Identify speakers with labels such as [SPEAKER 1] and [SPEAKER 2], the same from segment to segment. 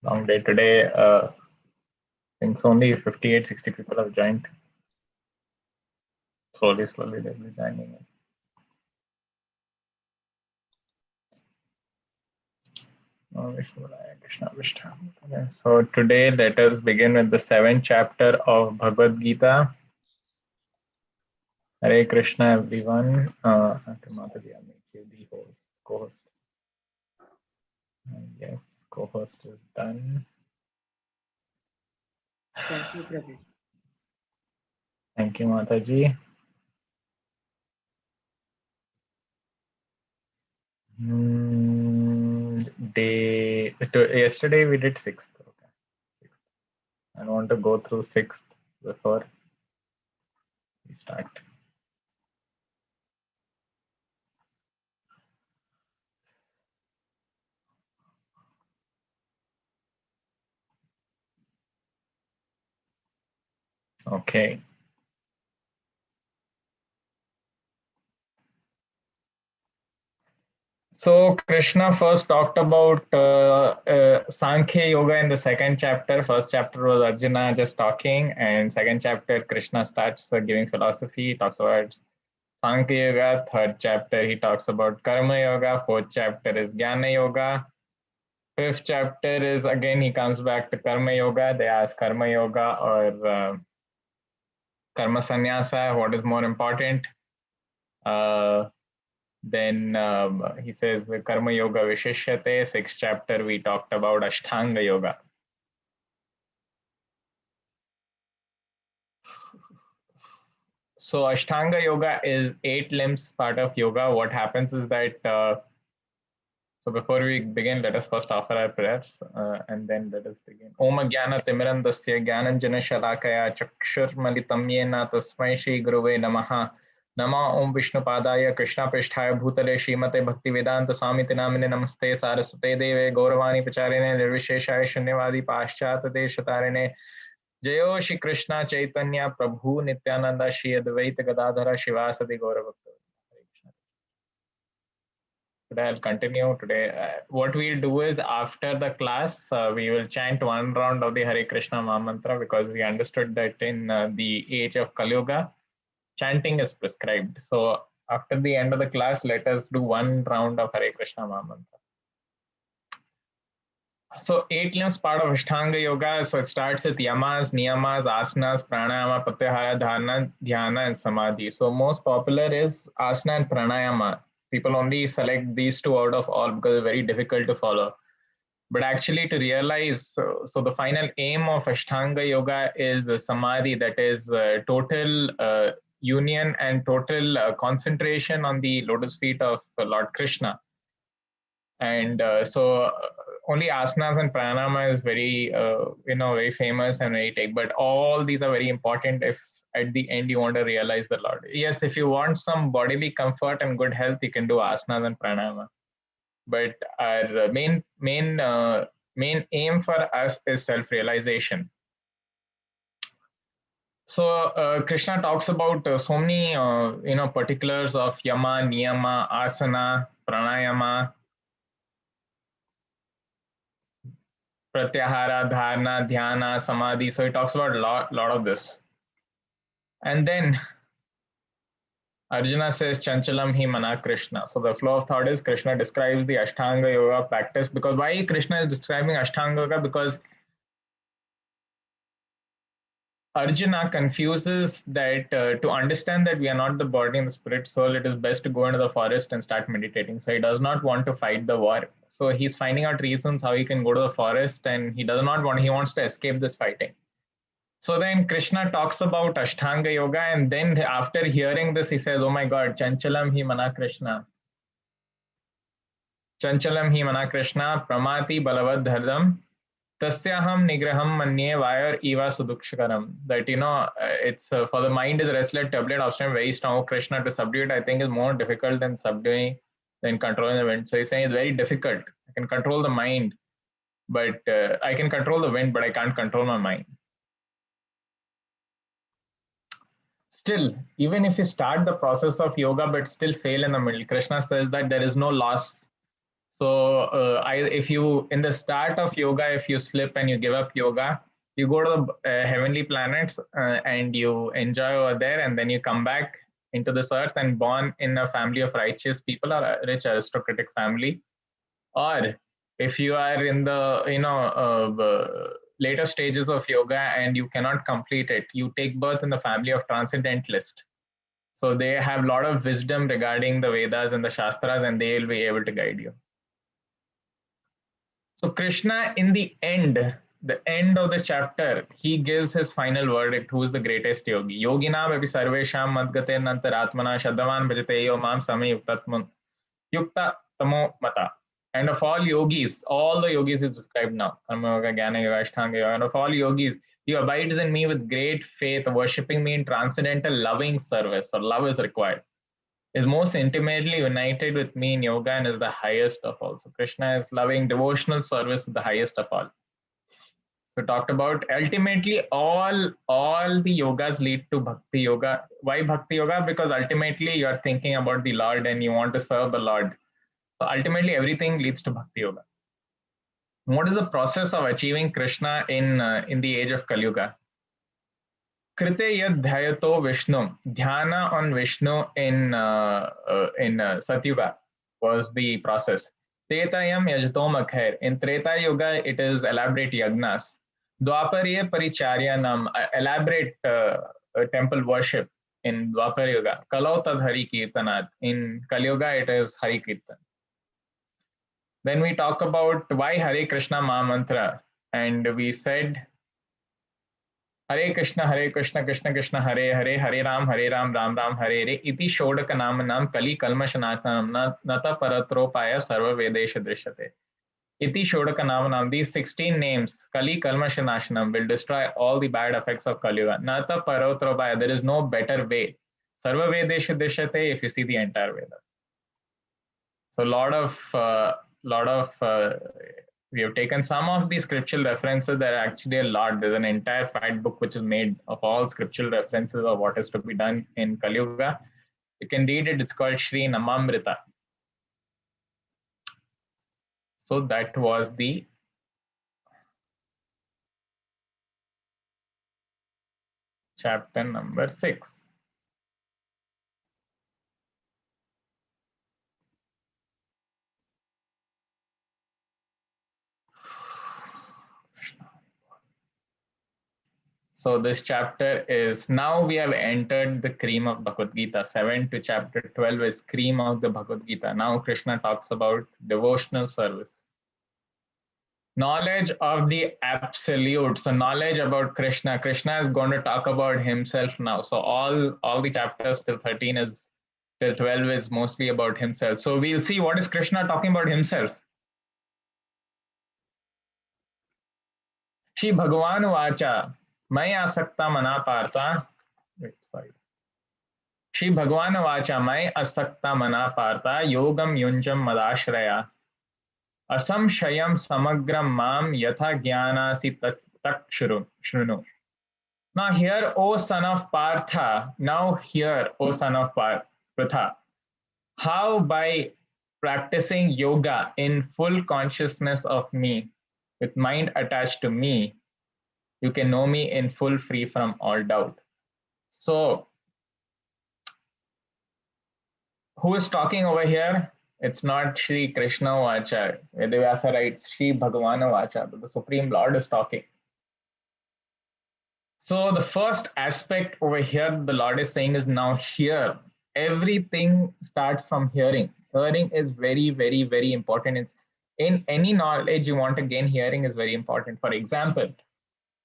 [SPEAKER 1] Long day today. I think only 58, 60 people have joined. Slowly, they'll be joining in. So today, let us begin with the 7th chapter of Bhagavad Gita. Hare Krishna, everyone. Mataji, I'll make you the co-host. Yes, co-host is done.
[SPEAKER 2] Thank you, Prabhu.
[SPEAKER 1] Thank you, Mataji. Yesterday we did 6th. Okay. 6th. I want to go through 6th before we start. Okay. So Krishna first talked about Sankhya Yoga in the 2nd chapter. First chapter was Arjuna just talking, and 2nd chapter Krishna starts giving philosophy. He talks about Sankhya Yoga. 3rd chapter he talks about Karma Yoga. 4th chapter is Jnana Yoga. 5th chapter is again he comes back to Karma Yoga. They ask Karma Yoga or Karma Sannyasa, what is more important? Then he says Karma Yoga Vishishyate. 6th chapter we talked about Ashtanga Yoga. So Ashtanga Yoga is 8 limbs part of yoga. What happens is that so before we begin, let us first offer our prayers and then let us begin. Om Jnana Timirandasya Jnananjana Shalakaya Chakshurmalitam Yena Tasmai Shri Guruve Namaha. Nama Om Vishnu Padaya Krishna Pristhaya Bhutale Srimate Bhaktivedanta Swamiti Namine Namaste Saraswate Deve Gauravani Pacharine Nirvisheshaya Shunyavadi Paschat Deshatarine Jayo Shri Krishna Chaitanya Prabhu Nityananda Shri Advaita Gadadhara Shivasadi Gauravakta. Today I'll continue. Today, what we'll do is after the class, we will chant one round of the Hare Krishna Mahamantra because we understood that in the age of Kali Yuga, chanting is prescribed. So after the end of the class, let us do one round of Hare Krishna Mahamantra. So 8 limbs part of Ashtanga Yoga. So it starts with yamas, niyamas, asanas, pranayama, pratyahara, dharana, dhyana, and samadhi. So most popular is asana and pranayama. People only select these 2 out of all because they're very difficult to follow. But actually to realize, so the final aim of Ashtanga Yoga is samadhi, that is total union and total concentration on the lotus feet of Lord Krishna. And only asanas and pranayama is very, very famous and very take, but all these are very important if at the end you want to realize the Lord. Yes, if you want some bodily comfort and good health, you can do asanas and pranayama. But our main aim for us is self-realization. So Krishna talks about so many particulars of yama, niyama, asana, pranayama, pratyahara, dharana, dhyana, samadhi. So he talks about a lot of this. And then Arjuna says Chanchalam hi mana Krishna. So the flow of thought is Krishna describes the Ashtanga Yoga practice. Because why Krishna is describing Ashtanga Yoga? Because Arjuna confuses that to understand that we are not the body and the spirit soul, it is best to go into the forest and start meditating. So he does not want to fight the war. So he's finding out reasons how he can go to the forest, and he wants to escape this fighting. So then Krishna talks about Ashtanga Yoga, and then after hearing this, he says, oh my God, Chanchalam hi mana Krishna. Chanchalam hi mana Krishna, Pramati Balavad Dhardam, Tasyaham Nigraham Manye Vayar Eva Sudukshakaram. That, it's for the mind is restless, turbulent, obstinate, very strong. Krishna to subdue it, I think, is more difficult than controlling the wind. So he's saying it's very difficult. I can control the mind, but I can control the wind, but I can't control my mind. Still, even if you start the process of yoga but still fail in the middle, Krishna says that there is no loss. So if you, in the start of yoga, if you slip and you give up yoga, you go to the heavenly planets and you enjoy over there, and then you come back into this earth and born in a family of righteous people or a rich aristocratic family. Or if you are in the later stages of yoga and you cannot complete it, you take birth in the family of transcendentalist. So they have a lot of wisdom regarding the Vedas and the Shastras, and they will be able to guide you. So Krishna, in the end of the chapter, he gives his final verdict: who is the greatest yogi? Yoginam api sarvesham madgate nantaratmana shadavan bhajateyo mam yukta tamo mata. And of all the yogis is described now, Karma Yoga, Jnana Yoga, Ashtanga Yoga, and of all yogis, he abides in me with great faith, worshipping me in transcendental loving service, or love is required, is most intimately united with me in yoga, and is the highest of all. So Krishna is loving devotional service, the highest of all. So talked about ultimately all the yogas lead to bhakti yoga. Why bhakti yoga? Because ultimately you are thinking about the Lord and you want to serve the Lord. So ultimately everything leads to bhakti yoga. What is the process of achieving Krishna in the age of Kali Yuga? Krite yad dhyato Vishnu, dhyana on Vishnu in Satyuga was the process. Tretayam yajtom akhair. In Treta Yuga, it is elaborate yagnas. Dwaparye paricharyanam, elaborate temple worship in Dwapar Yuga. Kalau tad Hari Kirtanat. In Kali Yuga, it is Hari Kirtan. Then we talk about why Hare Krishna Maha Mantra, and we said Hare Krishna, Krishna Krishna, Hare Hare, Hare Ram, Ram Ram, Hare Hare. Iti Shodaka Nam Kali Kalmashanatnam Nata Paratropaya Sarva Vedesha Drishyate. Iti Shodaka Nam. These 16 names, Kali Kalmashanashanam, will destroy all the bad effects of Kali Yuga. Nata Paratropaya, there is no better way. Sarva Vedesha Drishyate, if you see the entire Vedas. So we have taken some of the scriptural references. There are actually a lot. There's an entire fact book which is made of all scriptural references of what is to be done in Kali Yuga. You can read it. It's called Sri Namamrita. So that was the chapter number 6. So this chapter is, now we have entered the cream of Bhagavad Gita. 7 to chapter 12 is cream of the Bhagavad Gita. Now Krishna talks about devotional service. Knowledge of the absolute. So knowledge about Krishna. Krishna is going to talk about himself now. So all the chapters till 13 is, till 12 is mostly about himself. So we'll see what is Krishna talking about himself. Shri Bhagavan Vacha. मैं आसक्ता मना पारता, श्री भगवान वाचा मैं असक्ता मना पारता योगम युंजम मदाश्रया असंशयम समग्रम माम यथा ज्ञानासि तत् शृणु. Now here, O son of Partha, now here, O son of Partha, how by practicing yoga in full consciousness of me, with mind attached to me, you can know me in full, free from all doubt. So, who is talking over here? It's not Shri Krishna Vacha. Vedavyasa writes Shri Bhagavana Vacha, but the Supreme Lord is talking. So, the first aspect over here, the Lord is saying is now here. Everything starts from hearing. Hearing is very, very, very important. It's, in any knowledge you want to gain, hearing is very important. For example,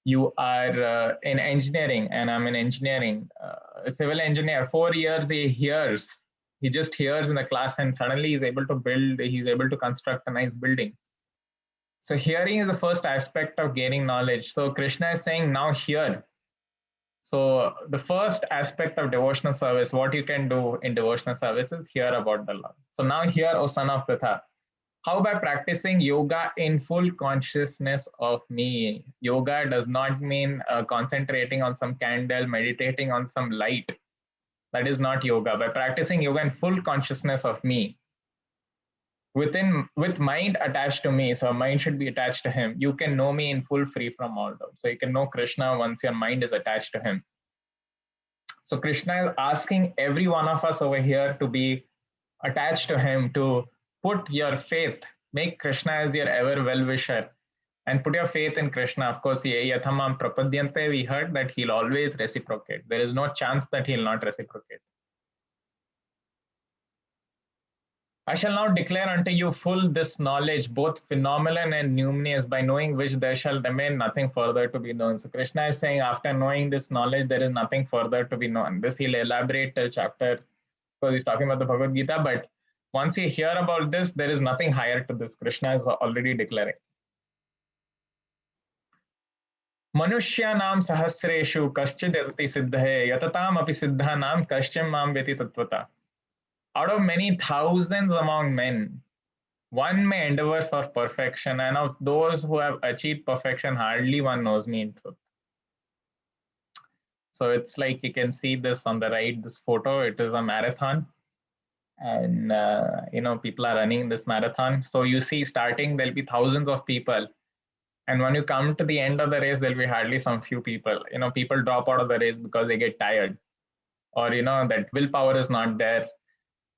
[SPEAKER 1] you are in engineering and I'm in engineering, a civil engineer, 4 years he just hears in the class and suddenly he's able to construct a nice building. So hearing is the first aspect of gaining knowledge. So Krishna is saying now hear. So the first aspect of devotional service, what you can do in devotional service is hear about the Lord. So now hear, O son of Pritha. How? By practicing yoga in full consciousness of me. Yoga does not mean concentrating on some candle, meditating on some light. That is not yoga. By practicing yoga in full consciousness of me, with mind attached to me, so mind should be attached to him. You can know me in full, free from all doubt. So you can know Krishna once your mind is attached to him. So Krishna is asking every one of us over here to be attached to him, to put your faith, make Krishna as your ever well-wisher, and put your faith in Krishna. Of course, Yathamam Prapadyante, we heard that he'll always reciprocate. There is no chance that he'll not reciprocate. I shall now declare unto you full this knowledge, both phenomenal and numinous, by knowing which there shall remain nothing further to be known. So Krishna is saying, after knowing this knowledge, there is nothing further to be known. This he'll elaborate till chapter, because he's talking about the Bhagavad Gita, but once we hear about this, there is nothing higher to this. Krishna is already declaring. Manusyanam sahasreshu kaschid yati siddhaye yatatam api siddhanam kaschim mam veti tattvata. Out of many thousands among men, one may endeavor for perfection, and of those who have achieved perfection, hardly one knows me in truth. So it's like you can see this on the right, this photo, it is a marathon. And people are running this marathon. So you see, starting, there'll be thousands of people. And when you come to the end of the race, there'll be hardly some few people. People drop out of the race because they get tired. Or, that willpower is not there.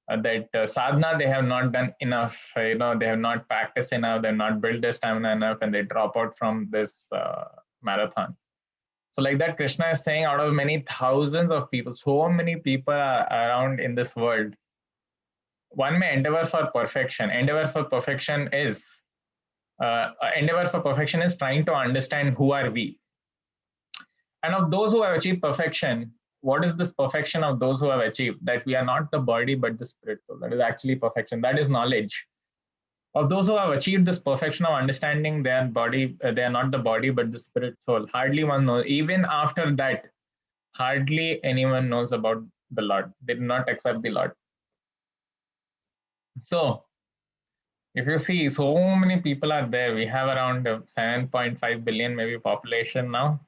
[SPEAKER 1] That sadhana they have not done enough, they have not practiced enough, they have not built their stamina enough, and they drop out from this marathon. So like that, Krishna is saying, out of many thousands of people, so many people are around in this world, one may endeavor for perfection. Endeavor for perfection is trying to understand who are we. And of those who have achieved perfection, what is this perfection of those who have achieved? That we are not the body, but the spirit. So that is actually perfection. That is knowledge. Of those who have achieved this perfection of understanding their body, they are not the body, but the spirit soul. Hardly one knows. Even after that, hardly anyone knows about the Lord. They do not accept the Lord. So, if you see, so many people are there. We have around 7.5 billion maybe population now.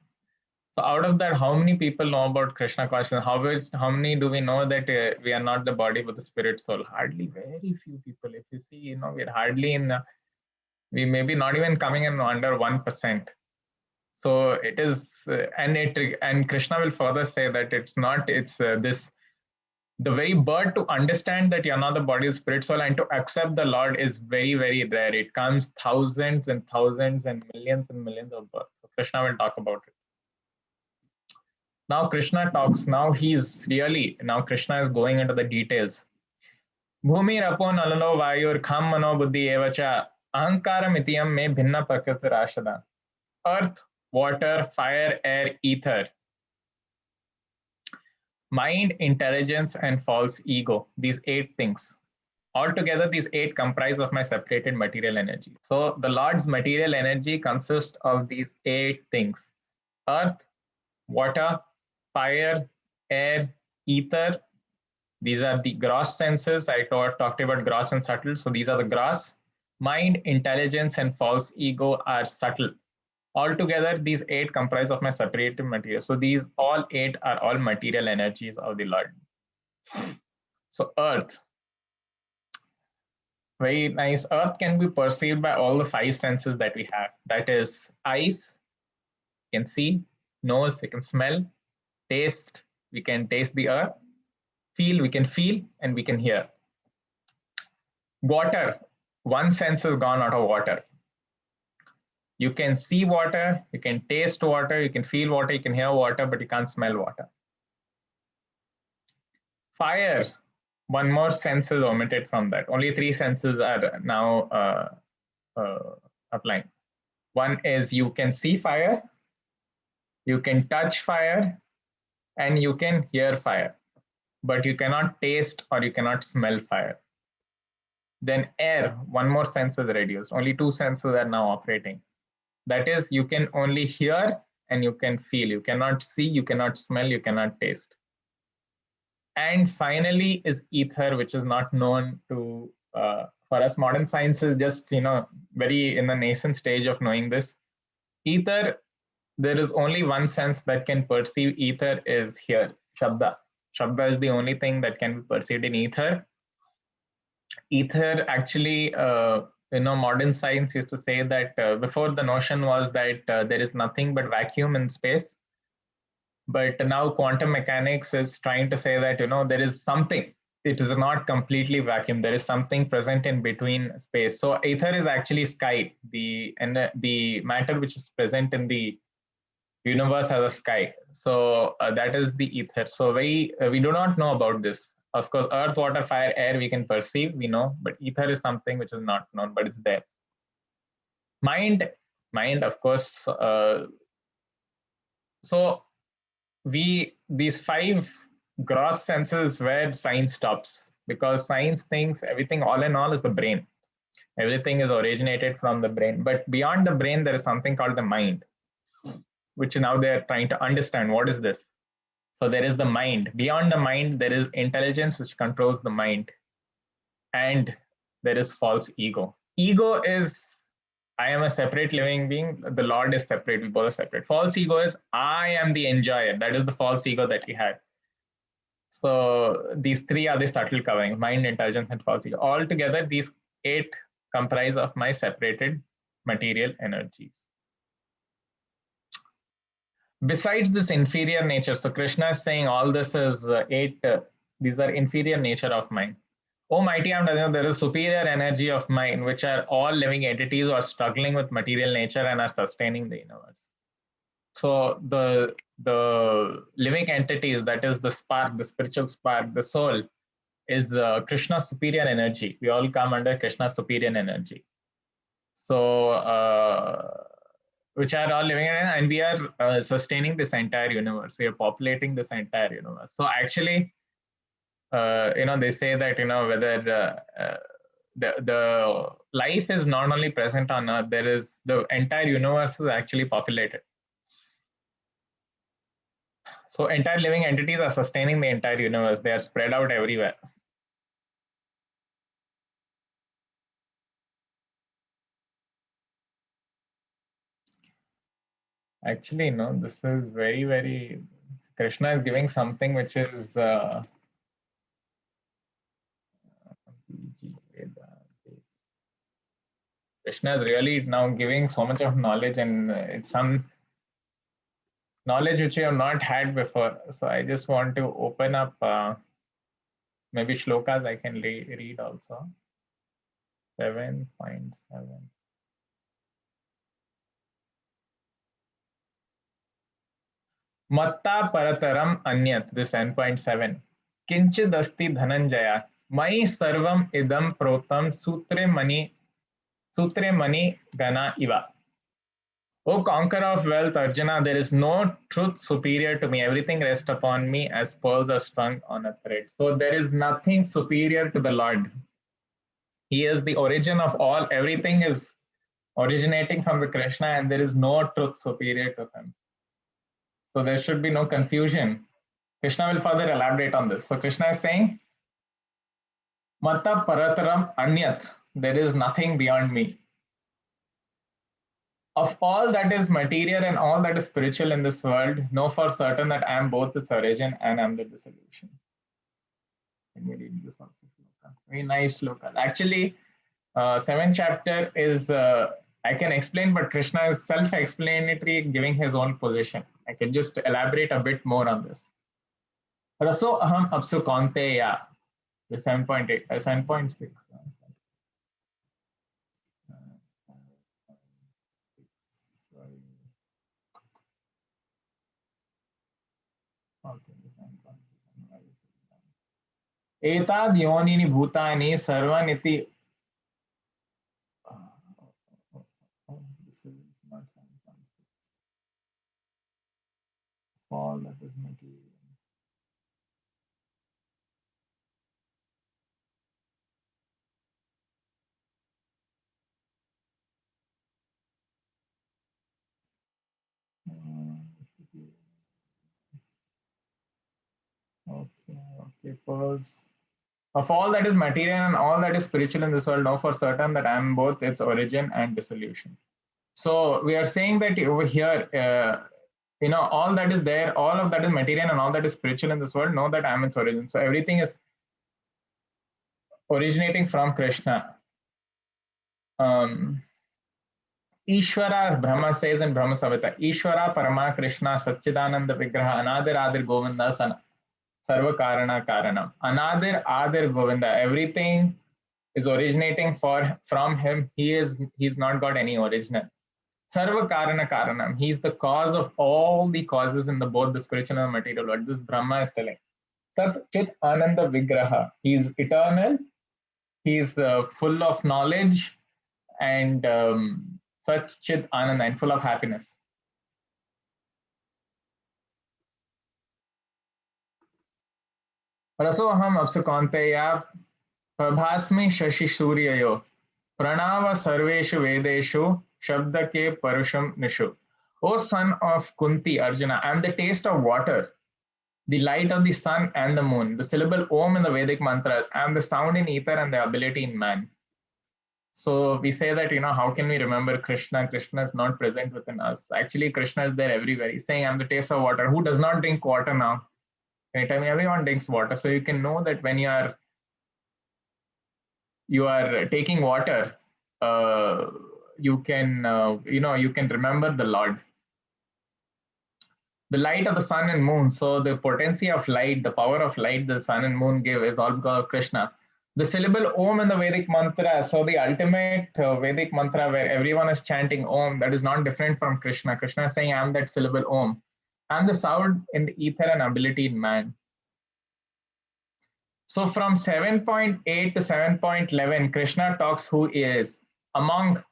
[SPEAKER 1] So out of that, how many people know about Krishna consciousness? How many do we know that we are not the body but the spirit soul? Hardly, very few people. If you see, we're hardly in, we may be not even coming in under 1%. So it is, and Krishna will further say that it's the very birth to understand that you're not the body, spirit, soul, and to accept the Lord is very, very rare. It comes thousands and thousands and millions of births. So Krishna will talk about it. Now Krishna talks, now Krishna is going into the details. Bhumi rapo nalalo vayur kham mano buddhi evacha ahankaram itiyam me bhinna prakriti rashada. Earth, water, fire, air, ether. Mind, intelligence, and false ego. These 8 things. Altogether, these 8 comprise of my separated material energy. So the Lord's material energy consists of these 8 things. Earth, water, fire, air, ether. These are the gross senses. I talked about gross and subtle. So these are the gross. Mind, intelligence, and false ego are subtle. Altogether, these 8 comprise of my separated material. So these all 8 are all material energies of the Lord. So earth. Very nice. Earth can be perceived by all the 5 senses that we have. That is eyes, you can see, nose, you can smell, taste, we can taste the earth, feel, we can feel, and we can hear. Water, 1 sense is gone out of water. You can see water, you can taste water, you can feel water, you can hear water, but you can't smell water. Fire, 1 more sense is omitted from that. Only 3 senses are now applying. 1 is you can see fire, you can touch fire, and you can hear fire, but you cannot taste or you cannot smell fire. Then air, 1 more sense is reduced. Only 2 senses are now operating. That is, you can only hear and you can feel. You cannot see, you cannot smell, you cannot taste. And finally is ether, which is not known to, for us, modern science is just, very in the nascent stage of knowing this. Ether, there is only 1 sense that can perceive ether is here, Shabda. Shabda is the only thing that can be perceived in ether. ether actually, modern science used to say that before the notion was that there is nothing but vacuum in space. But now quantum mechanics is trying to say that, there is something. It is not completely vacuum. There is something present in between space. So ether is actually sky, the matter which is present in the universe has a sky. So that is the ether. So we do not know about this. Of course, earth, water, fire, air, we can perceive, we know, but ether is something which is not known, but it's there. Mind, of course. So these five gross senses where science stops, because science thinks everything, all in all, is the brain. Everything is originated from the brain, but beyond the brain, there is something called the mind, which now they're trying to understand what is this. So there is the mind. Beyond the mind, there is intelligence which controls the mind, and there is false ego. Ego is I am a separate living being. The Lord is separate. We both are separate. False ego is I am the enjoyer. That is the false ego that he had. So these three are the subtle covering: mind, intelligence, and false ego. Altogether, these 8 comprise of my separated material energies. Besides this inferior nature, so Krishna is saying all this is 8, these are inferior nature of mind. Oh mighty Arjuna, there is superior energy of mind, which are all living entities who are struggling with material nature and are sustaining the universe. So the living entities, that is the spark, the spiritual spark, the soul, is Krishna's superior energy. We all come under Krishna's superior energy. So which are all living in, and we are sustaining this entire universe. We are populating this entire universe. So actually, they say that whether the life is not only present on Earth, there is the entire universe is actually populated. So entire living entities are sustaining the entire universe. They are spread out everywhere. Actually, no, this is very, very. Krishna is giving something which is. Krishna is really now giving so much of knowledge, and it's some knowledge which you have not had before. So I just want to open up maybe shlokas I can read also. 7.7. Matta parataram anyat, this 7.7. Kinchidasti dhananjaya. Mai sarvam idam protam sutre mani gana iva. O conqueror of wealth, Arjuna, there is no truth superior to me. Everything rests upon me as pearls are strung on a thread. So there is nothing superior to the Lord. He is the origin of all. Everything is originating from the Krishna, and there is no truth superior to him. So there should be no confusion. Krishna will further elaborate on this. So Krishna is saying, Matta parataram anyat. There is nothing beyond me. Of all that is material and all that is spiritual in this world, know for certain that I am both its origin and I am the dissolution. Let me read this also. Very nice shloka. Actually, 7th chapter is, I can explain, but Krishna is self-explanatory, giving his own position. I can just elaborate a bit more on this. Raso aham apsu kaunteya, the 7.8, 7.6. एताद योनिनि भूतानि सर्वानिति. All that is material. Okay, pause. Of all that is material and all that is spiritual in this world, know for certain that I am both its origin and dissolution. So we are saying that over here, all that is there, all of that is material and all that is spiritual in this world, know that I am its origin. So everything is originating from Krishna. Ishvara, Brahma says in Brahma Samhita, Ishvara Parama Krishna Satchidananda Vigraha Anadir Adir Govinda Sarva Karana Karanam. Anadir Adir Govinda. Everything is originating from him. He's not got any original. Sarva Karana Karanam. He's the cause of all the causes in the both the spiritual and the material world. This Brahma is telling. Sat Chit Ananda Vigraha. He's eternal. He's full of knowledge and Sat Chit Ananda and full of happiness. रसोहम अपसुकांतेया प्रभास्मि Shashi सूर्ययो Pranav सर्वेषु वेदेषु शब्द के परुषम निषु. O son of Kunti, Arjuna, I am the taste of water, the light of the sun and the moon, the syllable Om in the Vedic mantras, I am the sound in ether and the ability in man. So we say that, how can we remember Krishna? Krishna is not present within us. Actually, Krishna is there everywhere. He's saying, I am the taste of water. Who does not drink water now? Anytime everyone drinks water. So you can know that when you are taking water, you can remember the Lord. The light of the sun and moon. So the potency of light, the power of light the sun and moon give is all because of Krishna. The syllable Om in the Vedic mantra, so the ultimate Vedic mantra where everyone is chanting Om, that is not different from Krishna. Krishna is saying, I am that syllable Om. I am the sound in the ether and ability in man. So from 7.8 to 7.11, Krishna talks who he is. Among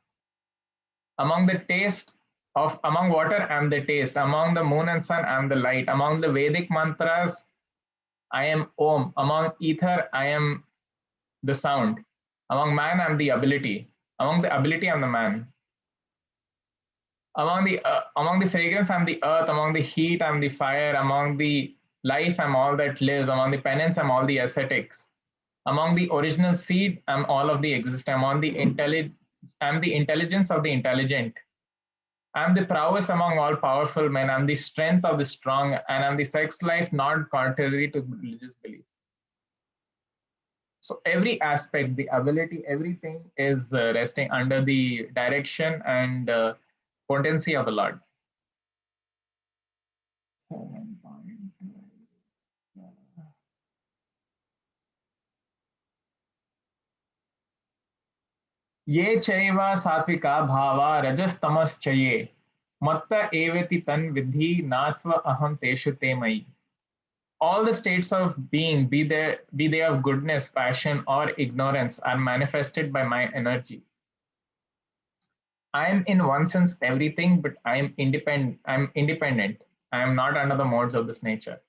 [SPEAKER 1] the taste of, among water, I am the taste. Among the moon and sun, I am the light. Among the Vedic mantras, I am Om. Among ether, I am the sound. Among man, I am the ability. Among the ability, I am the man. Among the fragrance, I am the earth. Among the heat, I am the fire. Among the life, I am all that lives. Among the penance, I am all the ascetics. Among the original seed, I am all of the existent. I am the intelligence of the intelligent. I am the prowess among all powerful men. I am the strength of the strong, and I am the sex life not contrary to religious belief. So every aspect, the ability, everything is resting under the direction and potency of the Lord. ये चैवा सात्विका भावा रजस्तमश्चये मत्त एवेति तन विधि नात्व अहम तेषु ते मयि. All the states of being, be they of goodness, passion, or ignorance, are manifested by my energy. I am in one sense everything, but I am independent. I am not under the modes of this nature.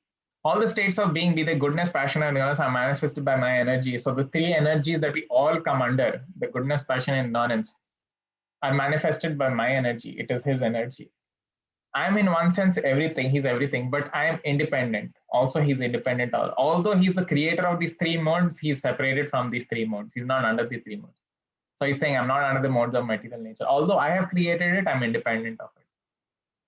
[SPEAKER 1] All the states of being, be they goodness, passion, and ignorance, are manifested by my energy. So the three energies that we all come under, the goodness, passion, and ignorance, are manifested by my energy. It is his energy. I am in one sense everything, he's everything, but I am independent. Also, he's independent. Although he's the creator of these three modes, he's separated from these three modes. He's not under the three modes. So he's saying, I'm not under the modes of material nature. Although I have created it, I'm independent of it.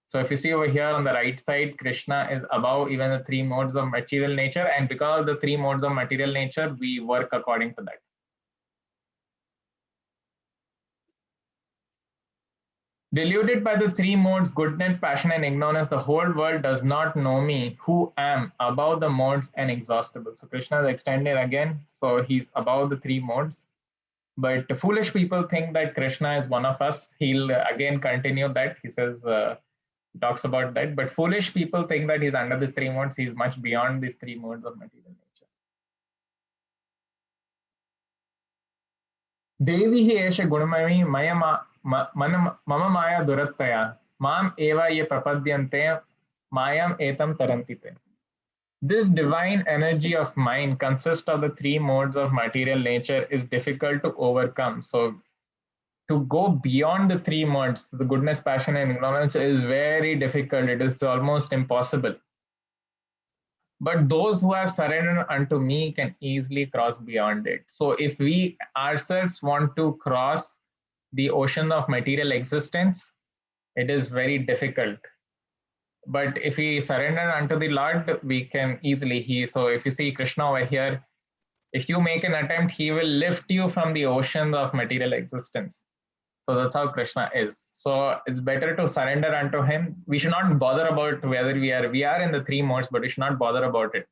[SPEAKER 1] So if you see over here on the right side, Krishna is above even the three modes of material nature. And because of the three modes of material nature, we work according to that. Deluded by the three modes, goodness, passion, and ignorance, the whole world does not know me, who am above the modes and exhaustible. So Krishna is extended again. So he's above the three modes. But the foolish people think that Krishna is one of us. He'll again continue that. He says, he talks about that. But foolish people think that he's under these three modes. He's much beyond these three modes of material nature. Devi hi esha gunamami mama maya durattaya mam eva ye prapadyante mayam etam tarantite. This divine energy of mind consists of the three modes of material nature is difficult to overcome. So to go beyond the three modes, the goodness, passion, and ignorance is very difficult. It is almost impossible. But those who have surrendered unto me can easily cross beyond it. So if we ourselves want to cross the ocean of material existence, it is very difficult. But if we surrender unto the Lord, we can easily. So if you see Krishna over here, If you make an attempt, he will lift you from the oceans of material existence. So that's how Krishna is. So it's better to surrender unto him. We should not bother about whether we are in the three modes, but we should not bother about it.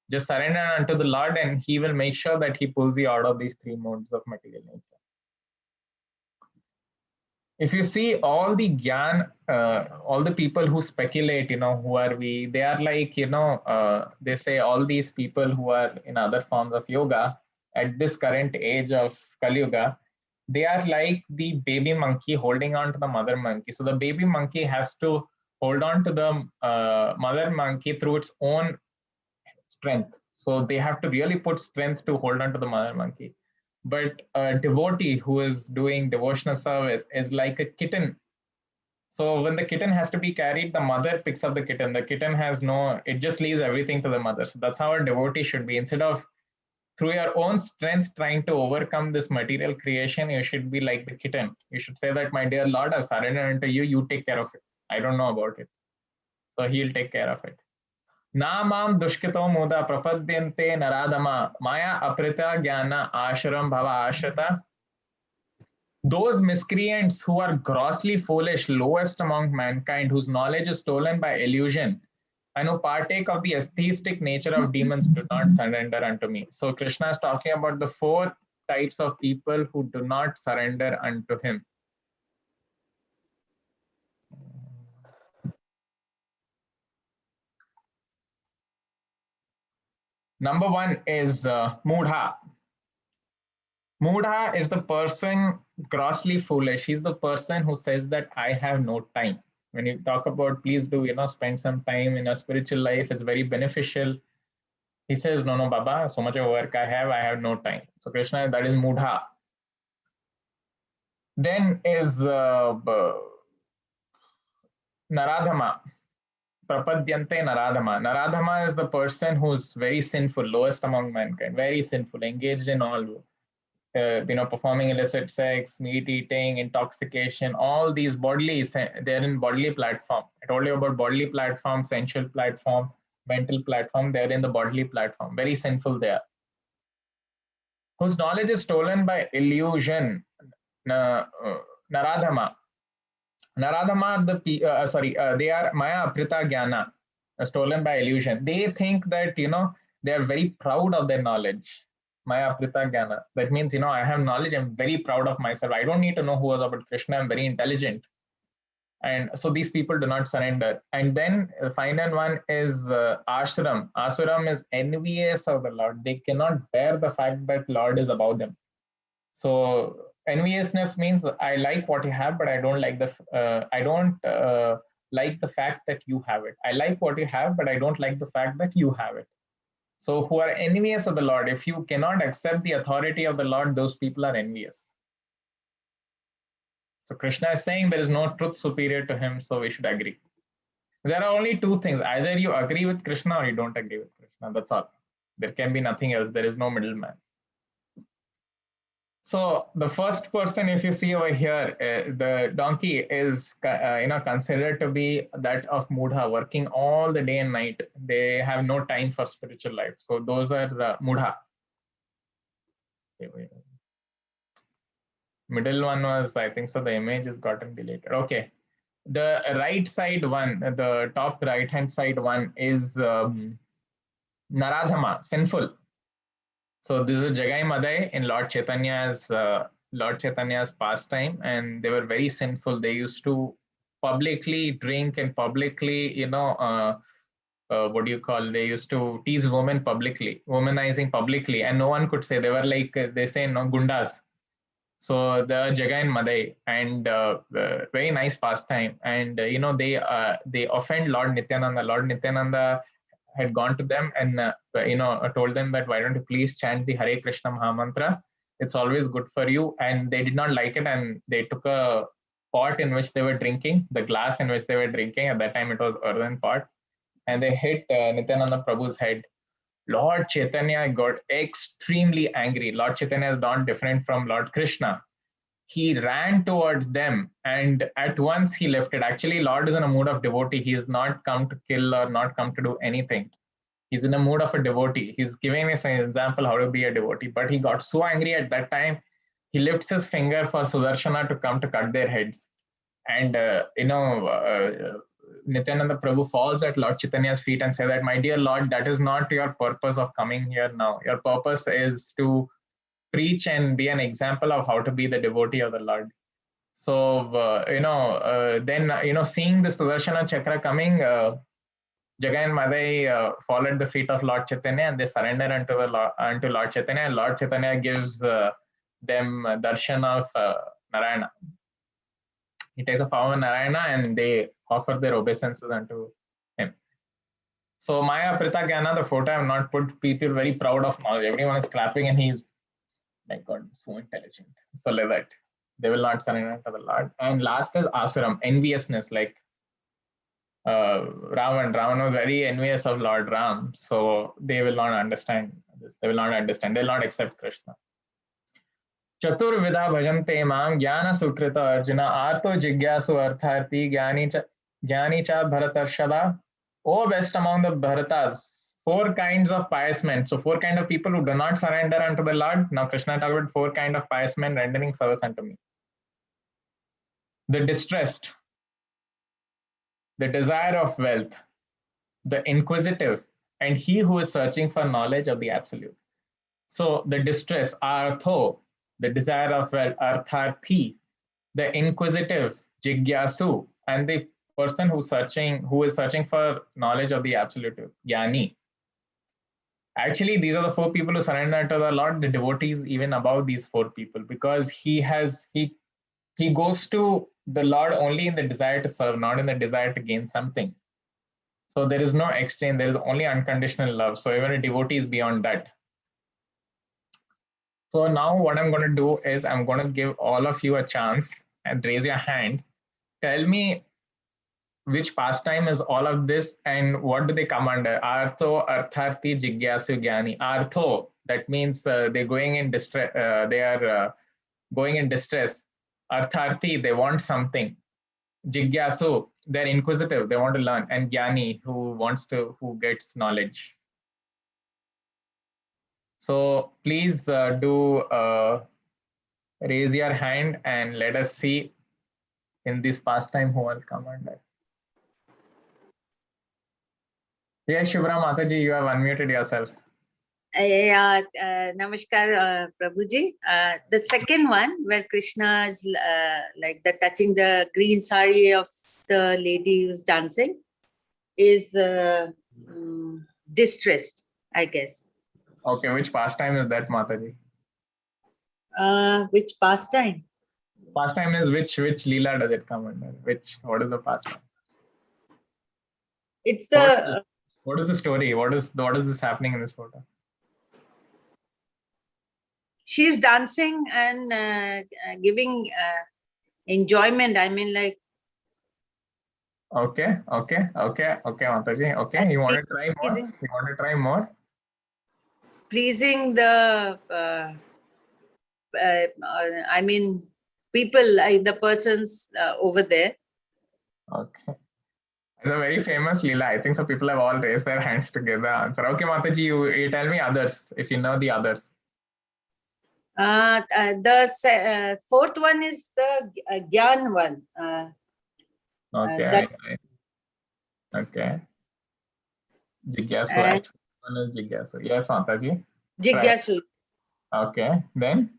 [SPEAKER 1] Just surrender unto the Lord, and he will make sure that he pulls you out of these three modes of material nature. If you see all the gyan, all the people who speculate, who are we? They are like, they say all these people who are in other forms of yoga at this current age of Kali Yuga, they are like the baby monkey holding on to the mother monkey. So the baby monkey has to hold on to the mother monkey through its own strength. So they have to really put strength to hold on to the mother monkey. But a devotee who is doing devotional service is like a kitten. So when the kitten has to be carried, the mother picks up the kitten. The kitten has it just leaves everything to the mother. So that's how a devotee should be. Instead of through your own strength trying to overcome this material creation, you should be like the kitten. You should say that, my dear Lord, I've surrendered unto you. You take care of it. I don't know about it. So he'll take care of it. Namam dushkito muda prapadyante naradama maya aprita jnana asharam bhava ashrata. Those miscreants who are grossly foolish, lowest among mankind, whose knowledge is stolen by illusion, and who partake of the atheistic nature of demons, do not surrender unto me. So Krishna is talking about the four types of people who do not surrender unto him. Number one is Mudha. Mudha is the person grossly foolish. He's the person who says that I have no time. When you talk about please do, spend some time in a spiritual life, it's very beneficial. He says, no, Baba, so much of work I have no time. So Krishna, that is Mudha. Then is Naradhama. Prapadyante Naradhama. Naradhama is the person who's very sinful, lowest among mankind, very sinful, engaged in all performing illicit sex, meat eating, intoxication, all these bodily, they're in bodily platform. I told you about bodily platform, sensual platform, mental platform, they're in the bodily platform. Very sinful there. Whose knowledge is stolen by illusion, Naradhama. Naradhama, they are Maya Aprita Jnana, stolen by illusion. They think that, they are very proud of their knowledge. Maya Aprita Jnana. That means, I have knowledge, I'm very proud of myself. I don't need to know who was about Krishna, I'm very intelligent. And so these people do not surrender. And then the final one is Ashram. Ashram is envious of the Lord. They cannot bear the fact that Lord is above them. So enviousness means I like what you have, but I don't like like the fact that you have it. I like what you have, but I don't like the fact that you have it. So who are envious of the Lord, if you cannot accept the authority of the Lord, those people are envious. So Krishna is saying there is no truth superior to him, so we should agree. There are only two things. Either you agree with Krishna or you don't agree with Krishna. That's all. There can be nothing else. There is no middleman. So the first person, if you see over here, the donkey is considered to be that of Mudha, working all the day and night. They have no time for spiritual life. So those are the Mudha. Middle one was, I think so, the image has gotten deleted. Okay. The right side one, the top right hand side one is Naradhama, sinful. So this is Jagai Madai in Lord Chaitanya's pastime, and they were very sinful. They used to publicly drink and publicly, what do you call? They used to tease women publicly, womanizing publicly, and no one could say. They were like they say, no, gundas. So the Jagai and Madai, and very nice pastime. And they offend Lord Nityananda. Lord Nityananda had gone to them and told them that why don't you please chant the Hare Krishna Mahamantra? It's always good for you. And they did not like it, and they took a pot in which they were drinking, the glass in which they were drinking. At that time, it was earthen pot, and they hit Nityananda Prabhu's head. Lord Chaitanya got extremely angry. Lord Chaitanya is not different from Lord Krishna. He ran towards them, and at once he left it. Actually, Lord is in a mood of devotee. He has not come to kill or not come to do anything. He's in a mood of a devotee. He's giving us an example how to be a devotee. But he got so angry at that time, he lifts his finger for Sudarshana to come to cut their heads. And, Nityananda Prabhu falls at Lord Chaitanya's feet and says that, my dear Lord, that is not your purpose of coming here now. Your purpose is to preach and be an example of how to be the devotee of the Lord. So, then, seeing this Sudarshana Chakra coming, Jagai and Madai fall at the feet of Lord Chaitanya and they surrender unto Lord Chaitanya, and Lord Chaitanya gives them darshan of Narayana. He takes the form of Narayana and they offer their obeisances unto him. So Maya Prita Gyana, the photo I have not put, people very proud of knowledge. Everyone is clapping and he's, my God, so intelligent. So like that. They will not surrender to the Lord. And last is Asuram, enviousness, like Ravan. Ravan was very envious of Lord Ram. So they will not understand this. They will not understand. They will not accept Krishna. Chaturvidha bhajante mam jnana sukrita arjuna arto jigyasu artharthi jnani cha bharatarshava. Oh, best among the Bharatas, 4 kinds of pious men. So 4 kinds of people who do not surrender unto the Lord. Now Krishna talked about 4 kinds of pious men rendering service unto me. The distressed, the desire of wealth, the inquisitive, and he who is searching for knowledge of the absolute. So the distress, artho, the desire of wealth, artharthi, the inquisitive, jigyasu, and the person who is searching for knowledge of the absolute, jnani. Actually, these are the 4 people who surrender to the Lord. The devotee is even above these 4 people, because he goes to the Lord only in the desire to serve, not in the desire to gain something. So there is no exchange, there is only unconditional love. So even a devotee is beyond that. So now what I'm going to do is I'm going to give all of you a chance and raise your hand. Tell me which pastime is all of this and what do they come under? Artho, Artharthi, Jigyasu, Jnani. Artho, that means they're going in distress. They are going in distress. Artharthi, they want something. Jigyasu, they're inquisitive, they want to learn. And Jnani, who gets knowledge. So please do raise your hand and let us see in this pastime who will come under. Yes, Shubhra Mataji, you have unmuted yourself.
[SPEAKER 2] Namaskar, Prabhuji. The second one, where Krishna is like touching the green sari of the lady who's dancing, is distressed, I guess.
[SPEAKER 1] Okay, which pastime is that, Mataji?
[SPEAKER 2] Which pastime?
[SPEAKER 1] Pastime is which Leela does it come under? What is the pastime?
[SPEAKER 2] It's the.
[SPEAKER 1] What is the story? What is this happening in this photo?
[SPEAKER 2] She's dancing and giving enjoyment. I mean, like.
[SPEAKER 1] Okay, Mataji. Okay, you want to try more?
[SPEAKER 2] Pleasing the, I mean, people, like the persons over there.
[SPEAKER 1] Okay. It's a very famous Leela. I think so people have all raised their hands to give the answer. Okay, Mataji, you tell me others, if you know the others.
[SPEAKER 2] The 4th one is the Gyan one.
[SPEAKER 1] Okay. Okay. Jigyasu. One is Jigyasu. Yes, Mataji.
[SPEAKER 2] Jigyasu.
[SPEAKER 1] Okay. Then?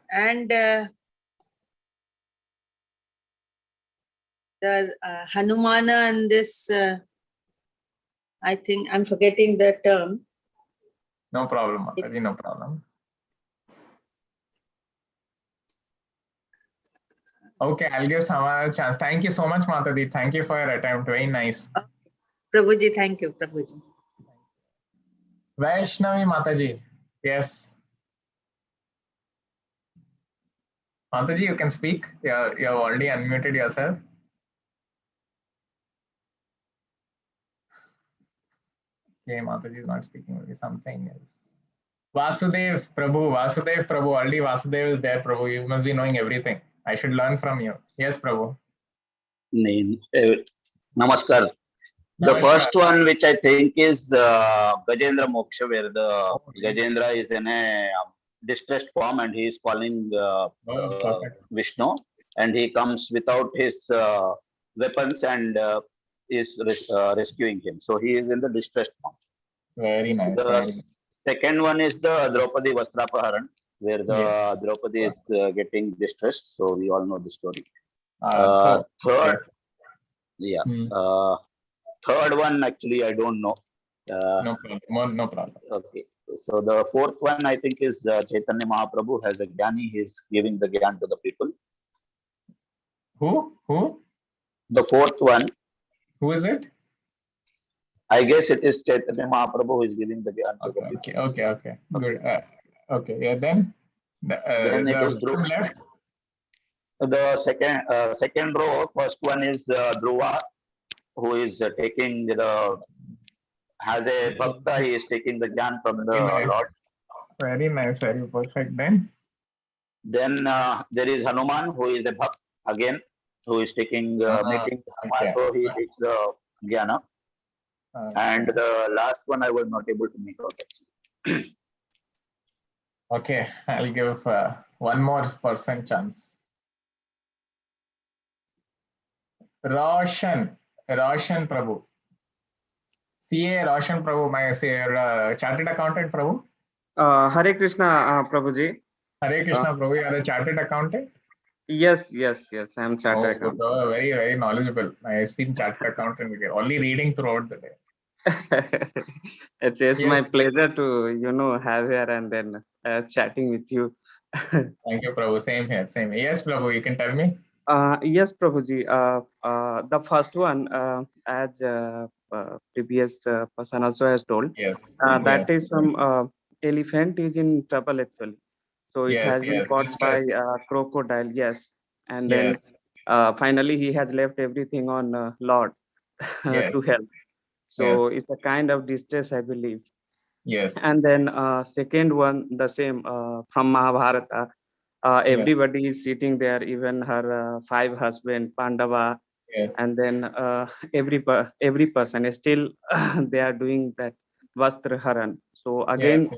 [SPEAKER 2] And the Hanumana and this, I think I'm forgetting the term.
[SPEAKER 1] No problem, Mataji, no problem. Okay, I'll give Samara a chance. Thank you so much, Mataji. Thank you for your attempt. Very nice.
[SPEAKER 2] Okay. Prabhuji, thank you, Prabhuji.
[SPEAKER 1] Vaishnavi Mataji. Yes. Mataji, you can speak. You have already unmuted yourself. Okay, Mataji is not speaking. Maybe something else. Vasudev Prabhu. Already Vasudev is there, Prabhu. You must be knowing everything. I should learn from you. Yes, Prabhu.
[SPEAKER 3] Namaskar. The
[SPEAKER 1] Namaskar.
[SPEAKER 3] first one, which I think is Gajendra Moksha, where the
[SPEAKER 1] Okay.
[SPEAKER 3] Gajendra is in a distressed form and he is calling
[SPEAKER 1] Oh, perfect.
[SPEAKER 3] Vishnu, and he comes without his weapons and is rescuing him. So he is in the distressed form.
[SPEAKER 1] Very nice.
[SPEAKER 3] The
[SPEAKER 1] Very nice.
[SPEAKER 3] second one is the Draupadi Vastrapaharan, where the
[SPEAKER 1] Yeah.
[SPEAKER 3] Draupadi is getting distressed. So we all know the story.
[SPEAKER 1] Third.
[SPEAKER 3] Third,
[SPEAKER 1] Yes.
[SPEAKER 3] yeah. Third one, actually, I don't know.
[SPEAKER 1] No problem. No problem.
[SPEAKER 3] Okay. So the fourth one, I think, is Chaitanya Mahaprabhu has a Gyani. He's giving the Gyan to the people.
[SPEAKER 1] Who?
[SPEAKER 3] The fourth one,
[SPEAKER 1] Who is it?
[SPEAKER 3] I guess it is Chaitanya Mahaprabhu who is giving the Gyan to the people.
[SPEAKER 1] Okay. Good. Okay. Yeah. Then
[SPEAKER 3] Then it is
[SPEAKER 1] bottom left.
[SPEAKER 3] The second row, first one is Dhruva, who is taking has a bhakta, he is taking the Gyan from the Lord.
[SPEAKER 1] Very nice. Very perfect. Then
[SPEAKER 3] there is Hanuman, who is a bhakt again, who is taking meeting Hanuman,
[SPEAKER 1] okay.
[SPEAKER 3] so he takes the Gyana. And the last one I was not able to make out actually.
[SPEAKER 1] Okay, I'll give one more person chance. Roshan Prabhu. CA Roshan Prabhu, my chartered accountant Prabhu.
[SPEAKER 4] Hare Krishna, Prabhuji.
[SPEAKER 1] Hare Krishna Prabhu, you are a chartered accountant?
[SPEAKER 4] Yes, I'm chartered accountant.
[SPEAKER 1] Very, very knowledgeable. I've seen chartered accountant only reading throughout the day.
[SPEAKER 4] It's my pleasure to have here and then chatting with you.
[SPEAKER 1] Thank you, Prabhu. Same here. Yes, Prabhu, you can tell me.
[SPEAKER 4] Yes, Prabhuji. The first one, as previous person also has told,
[SPEAKER 1] yes.
[SPEAKER 4] that is some elephant is in trouble actually. So it has been caught by a crocodile. Yes, and then finally he has left everything on Lord to help. So it's a kind of distress, I believe.
[SPEAKER 1] Yes.
[SPEAKER 4] And then second one, the same from Mahabharata. Everybody is sitting there, even her 5 husbands, Pandava, and then every person is still they are doing that Vastra Haran. So again,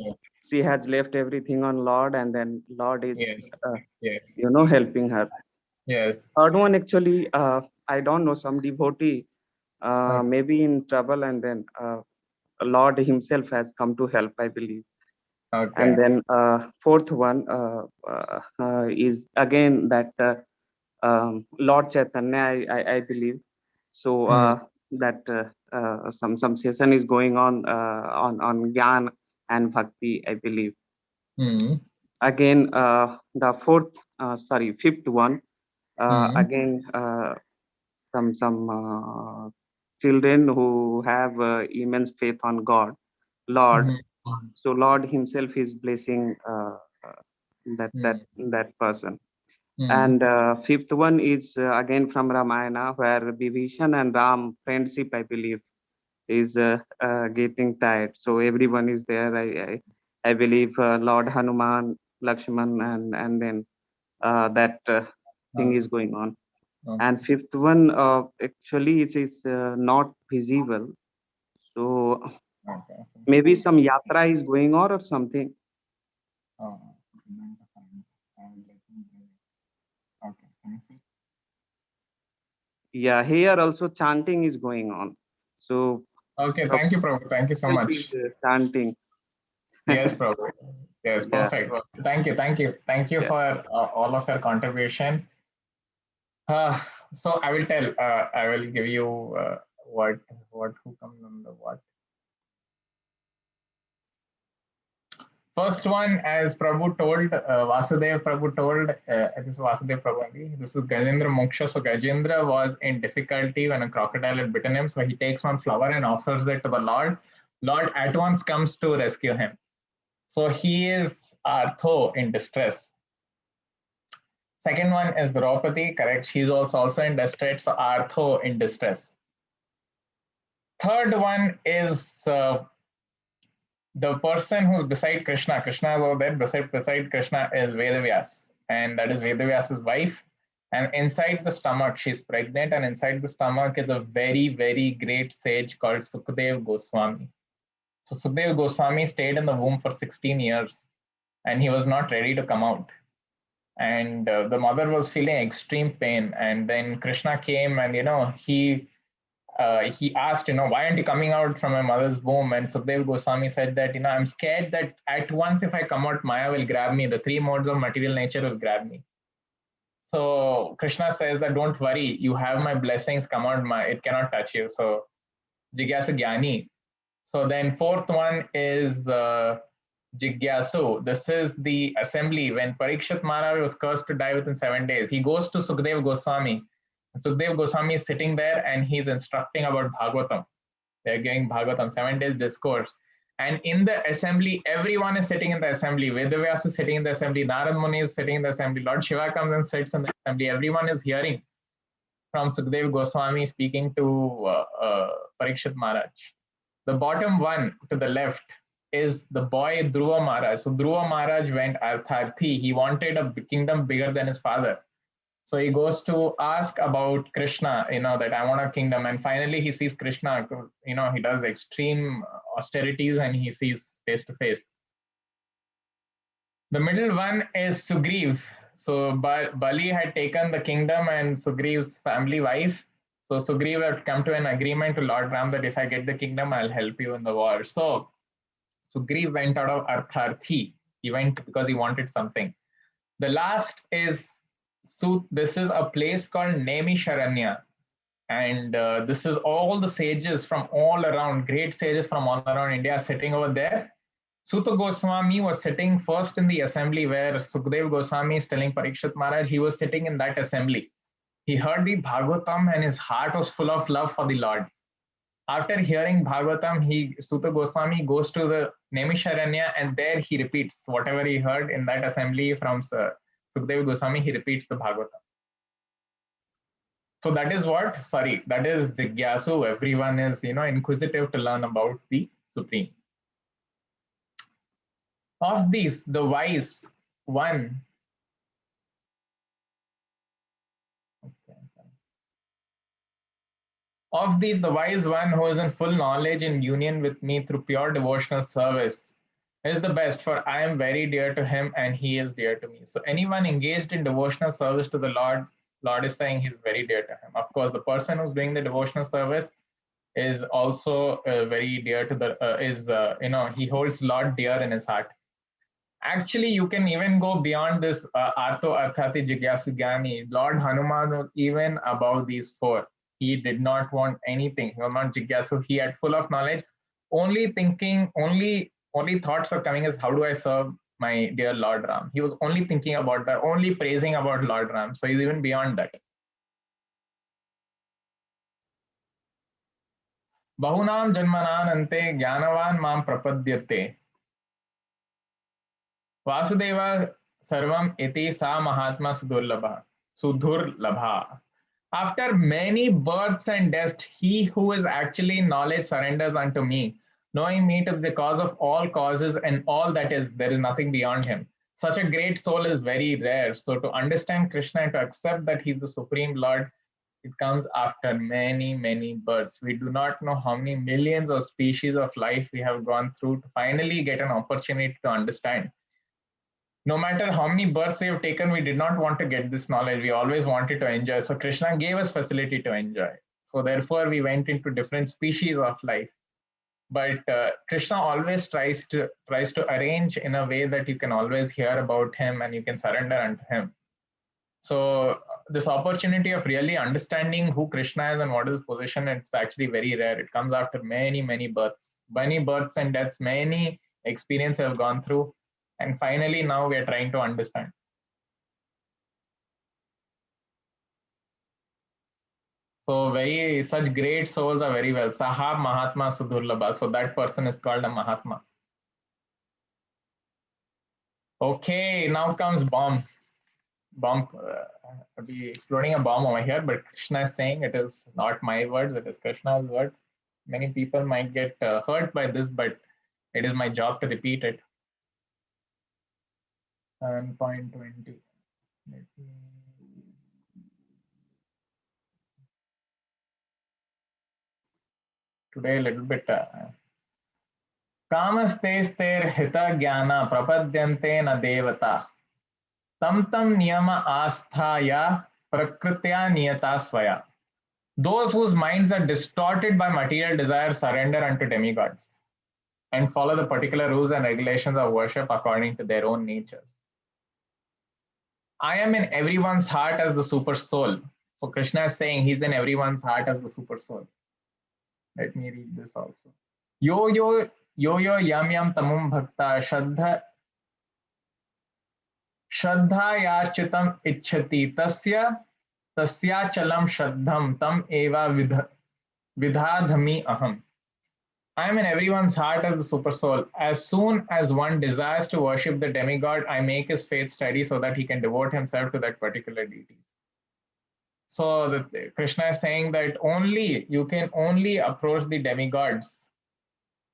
[SPEAKER 4] she has left everything on Lord, and then Lord is helping her.
[SPEAKER 1] Yes.
[SPEAKER 4] Third one, actually, I don't know, some devotee maybe in trouble, and then Lord himself has come to help, I believe.
[SPEAKER 1] Okay.
[SPEAKER 4] And then fourth one is again that Lord Chaitanya, I believe. So that some session is going on Gyan and Bhakti, I believe. Again, the fifth one, again some children who have immense faith on God, Lord. So Lord himself is blessing that person. And fifth one is again from Ramayana, where Vibhishan and Ram friendship, I believe, is getting tired. So everyone is there. I believe Lord Hanuman, Lakshman, and then that thing is going on. And fifth one, actually, it is not visible. So maybe some yatra is going on or something. Yeah, here also chanting is going on. So
[SPEAKER 1] okay, thank you, Prabhu. Thank you so much.
[SPEAKER 4] Chanting.
[SPEAKER 1] Yes, Prabhu. Yes, perfect. Yeah. Thank you for all of your contribution. So I will tell. I will give you who comes under what. First one, as Prabhu told, Vasudev Prabhu told, this is Vasudev Prabhu, this is Gajendra Moksha. So Gajendra was in difficulty when a crocodile had bitten him. So he takes one flower and offers it to the Lord. Lord at once comes to rescue him. So he is Artho in distress. Second one is Draupadi, correct? She's also in distress. So Artho in distress. Third one is the person who's beside Krishna. Krishna is over there. Beside Krishna is Vedavyas, and that is Vedavyas's wife. And inside the stomach, she's pregnant, and inside the stomach is a very, very great sage called Sukadev Goswami. So Sukadev Goswami stayed in the womb for 16 years, and he was not ready to come out. And the mother was feeling extreme pain. And then Krishna came, and he asked, why aren't you coming out from my mother's womb? And Sukadev Goswami said that, I'm scared that at once if I come out, Maya will grab me. The three modes of material nature will grab me. So Krishna says that don't worry, you have my blessings, come out, it cannot touch you. So Jigyasu Jnani. So then fourth one is Jigyasu. This is the assembly. When Parikshit Maharaj was cursed to die within 7 days, he goes to Sukadev Goswami. Sukadev Goswami is sitting there and he's instructing about Bhagavatam. They're giving Bhagavatam, 7 days discourse. And in the assembly, everyone is sitting in the assembly. Vedavyas is sitting in the assembly. Narad Muni is sitting in the assembly. Lord Shiva comes and sits in the assembly. Everyone is hearing from Sukadev Goswami speaking to Parikshit Maharaj. The bottom one to the left is the boy Dhruva Maharaj. So Dhruva Maharaj went Artharthi. He wanted a kingdom bigger than his father. So he goes to ask about Krishna, that I want a kingdom. And finally he sees Krishna, he does extreme austerities and he sees face to face. The middle one is Sugriv. So Bali had taken the kingdom and Sugriv's family wife. So Sugriv had come to an agreement to Lord Ram that if I get the kingdom, I'll help you in the war. So Sugriv went out of Artharthi. He went because he wanted something. The last is this is a place called Naimisharanya. And this is all the sages from all around, great sages from all around India sitting over there. Suta Goswami was sitting first in the assembly where Sukadev Goswami is telling Parikshit Maharaj. He was sitting in that assembly. He heard the Bhagavatam and his heart was full of love for the Lord. After hearing Bhagavatam, Suta Goswami goes to the Naimisharanya and there he repeats whatever he heard in that assembly from Sukadev Goswami. He repeats the Bhagavatam. So that is that is Jigyasu. Everyone is, inquisitive to learn about the Supreme. Of these, the wise one, of these, the wise one who is in full knowledge and union with me through pure devotional service is the best, for I am very dear to him and he is dear to me. So anyone engaged in devotional service to the Lord is saying he's very dear to him. Of course, the person who's doing the devotional service is also very dear to he holds Lord dear in his heart. Actually, you can even go beyond this Artho Arthati Jigyasu Jnani. Lord Hanuman was even above these four. He did not want anything. He was not Jigyasu. He had full of knowledge. Only thoughts are coming is how do I serve my dear Lord Ram. He was only thinking about that, only praising about Lord Ram. So he's even beyond that. Bahunam janmananante jnanavan mam prapadyate. Vasudeva sarvam iti sa mahatma sudurlabha. After many births and deaths, he who is actually in knowledge surrenders unto me, knowing me to be the cause of all causes and all that is, there is nothing beyond him. Such a great soul is very rare. So to understand Krishna and to accept that he's the Supreme Lord, it comes after many, many births. We do not know how many millions of species of life we have gone through to finally get an opportunity to understand. No matter how many births we have taken, we did not want to get this knowledge. We always wanted to enjoy. So Krishna gave us facility to enjoy. So therefore, we went into different species of life. But Krishna always tries to arrange in a way that you can always hear about him and you can surrender unto him. So this opportunity of really understanding who Krishna is and what is his position, it's actually very rare. It comes after many, many births and deaths, many experiences we have gone through. And finally, now we are trying to understand. So such great souls are very well. Sahab Mahatma Sudurlabha. So that person is called a Mahatma. Okay, now comes bomb. I'll be exploding a bomb over here, but Krishna is saying it is not my words, it is Krishna's words. Many people might get hurt by this, but it is my job to repeat it. 7.20. today a little bit. Kamastes hita jnana prapadyante na devata. Tam niyama asthaya prakritya niyata svaya. Those whose minds are distorted by material desire surrender unto demigods and follow the particular rules and regulations of worship according to their own natures. I am in everyone's heart as the super soul. So Krishna is saying he's in everyone's heart as the super soul. Let me read this also. Yo yam yam tamum bhakta shraddhayarchitam ichhati tasya chalam shraddham tam eva vidhadhami aham. I am in everyone's heart as the super soul. As soon as one desires to worship the demigod, I make his faith steady so that he can devote himself to that particular deity. So Krishna is saying that you can only approach the demigods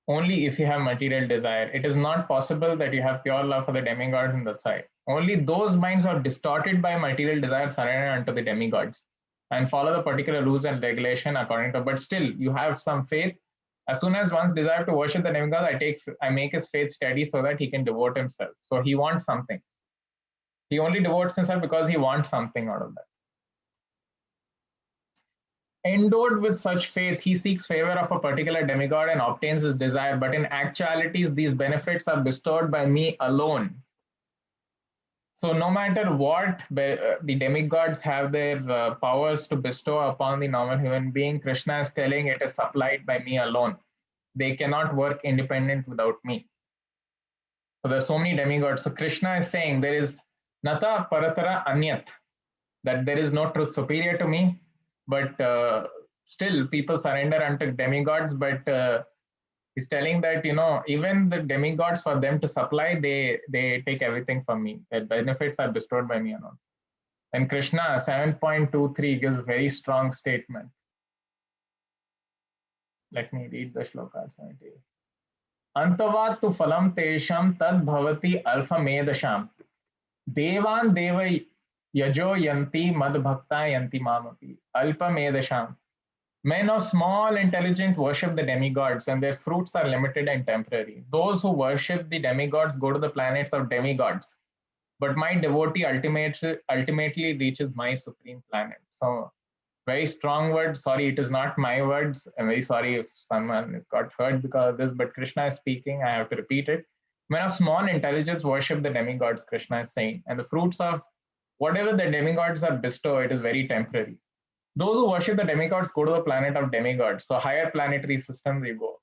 [SPEAKER 1] only if you have material desire. It is not possible that you have pure love for the demigods in that side. Only those minds who are distorted by material desire surrender unto the demigods and follow the particular rules and regulation according to. But still, you have some faith. As soon as one's desire to worship the demigod, I make his faith steady so that he can devote himself. So he wants something. He only devotes himself because he wants something out of that. Endowed with such faith, he seeks favor of a particular demigod and obtains his desire. But in actuality, these benefits are bestowed by me alone. So no matter what the demigods have their powers to bestow upon the normal human being, Krishna is telling it is supplied by me alone. They cannot work independent without me. So there's so many demigods. So Krishna is saying there is nata paratara anyat, that there is no truth superior to me, but still people surrender unto demigods. But he's telling that, even the demigods, for them to supply, they take everything from me. The benefits are bestowed by me alone. And Krishna 7.23 gives a very strong statement. Let me read the shloka. Antavat tu phalam tesham tad bhavati alpha medasham. Devan deva yajo yanti mad bhakta yanti mamapi. Alpa medasham. Men of small intelligence worship the demigods, and their fruits are limited and temporary. Those who worship the demigods go to the planets of demigods, but my devotee ultimately reaches my supreme planet. So, very strong words. Sorry, it is not my words. I'm very sorry if someone has got hurt because of this, but Krishna is speaking. I have to repeat it. Men of small intelligence worship the demigods, Krishna is saying, and the fruits of whatever the demigods are bestow, it is very temporary. Those who worship the demigods go to the planet of demigods, so higher planetary systems you go.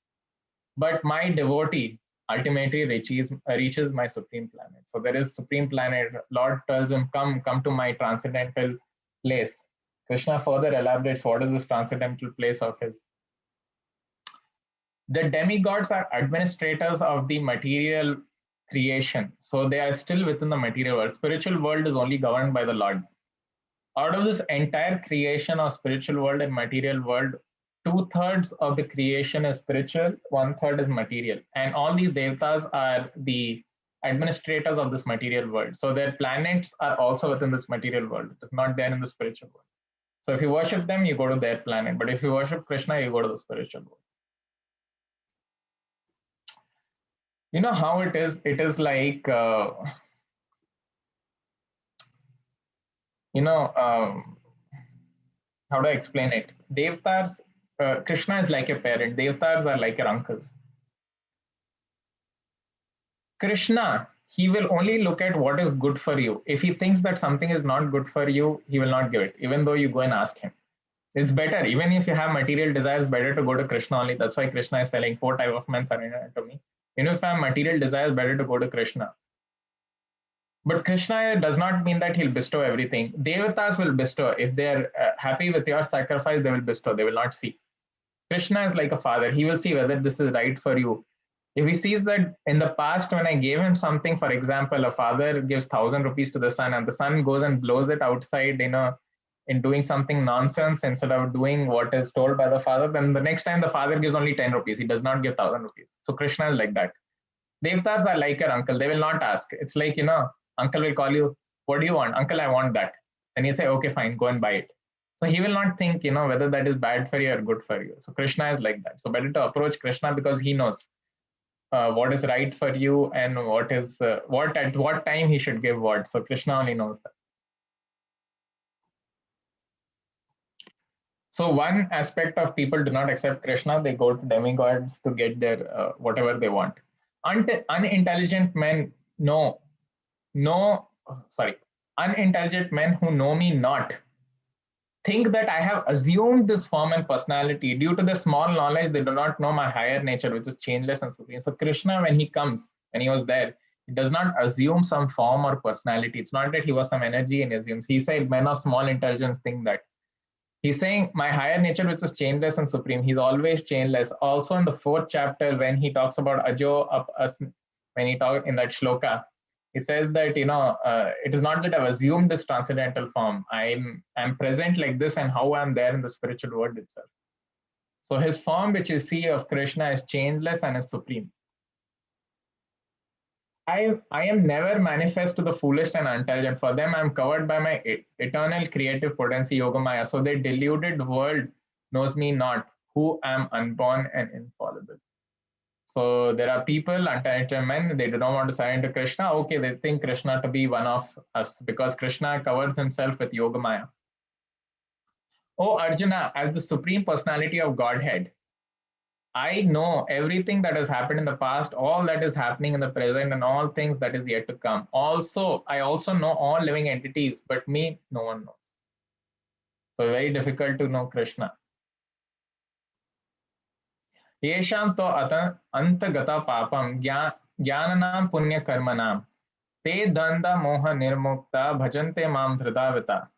[SPEAKER 1] But my devotee ultimately reaches my supreme planet. So there is supreme planet. Lord tells him, come to my transcendental place. Krishna further elaborates what is this transcendental place of his. The demigods are administrators of the material creation. So they are still within the material world. Spiritual world is only governed by the Lord. Out of this entire creation of spiritual world and material world, 2/3 of the creation is spiritual, 1/3 is material. And all these devatas are the administrators of this material world. So their planets are also within this material world. It is not there in the spiritual world. So if you worship them, you go to their planet. But if you worship Krishna, you go to the spiritual world. You know how it is? It is like, how do I explain it? Devatas, Krishna is like a parent. Devatas are like your uncles. Krishna, he will only look at what is good for you. If he thinks that something is not good for you, he will not give it, even though you go and ask him. It's better, even if you have material desires, better to go to Krishna only. That's why Krishna is telling 4 types of men surrender to me. If I have material desires, better to go to Krishna. But Krishna does not mean that he'll bestow everything. Devatas will bestow. If they're happy with your sacrifice, they will bestow. They will not see. Krishna is like a father. He will see whether this is right for you. If he sees that in the past, when I gave him something, for example, a father gives 1,000 rupees to the son and the son goes and blows it outside, in doing something nonsense instead of doing what is told by the father, then the next time the father gives only 10 rupees. He does not give 1,000 rupees. So Krishna is like that. Devatas are like your uncle. They will not ask. It's like, uncle will call you, what do you want? Uncle, I want that. And you say, okay, fine, go and buy it. So he will not think, whether that is bad for you or good for you. So Krishna is like that. So better to approach Krishna because he knows what is right for you and what is what at what time he should give what. So Krishna only knows that. So one aspect of people do not accept Krishna, they go to demigods to get their whatever they want. Unintelligent men unintelligent men who know me not think that I have assumed this form and personality. Due to the small knowledge, they do not know my higher nature, which is changeless and supreme. So Krishna, when he was there, he does not assume some form or personality. It's not that he was some energy and assumes. He said, men of small intelligence think that. He's saying my higher nature, which is changeless and supreme. He's always changeless. Also in the 4th chapter, when he talks about Ajo up us, when he talks in that shloka, he says that it is not that I've assumed this transcendental form. I'm present like this, and how I'm there in the spiritual world itself. So his form, which you see of Krishna, is changeless and is supreme. I am never manifest to the foolish and intelligent. For them, I am covered by my eternal creative potency, Yogamaya. So the deluded world knows me not, who am unborn and infallible. So there are people, intelligent men, they do not want to surrender to Krishna. Okay, they think Krishna to be one of us because Krishna covers himself with Yogamaya. Oh Arjuna, as the supreme personality of Godhead, I know everything that has happened in the past, all that is happening in the present, and all things that is yet to come. Also, I also know all living entities, but me, no one knows. So very difficult to know Krishna. Yesham to antagata papam jnanam punya karmanam te danda moha nirmukta bhajante mam dhridavita.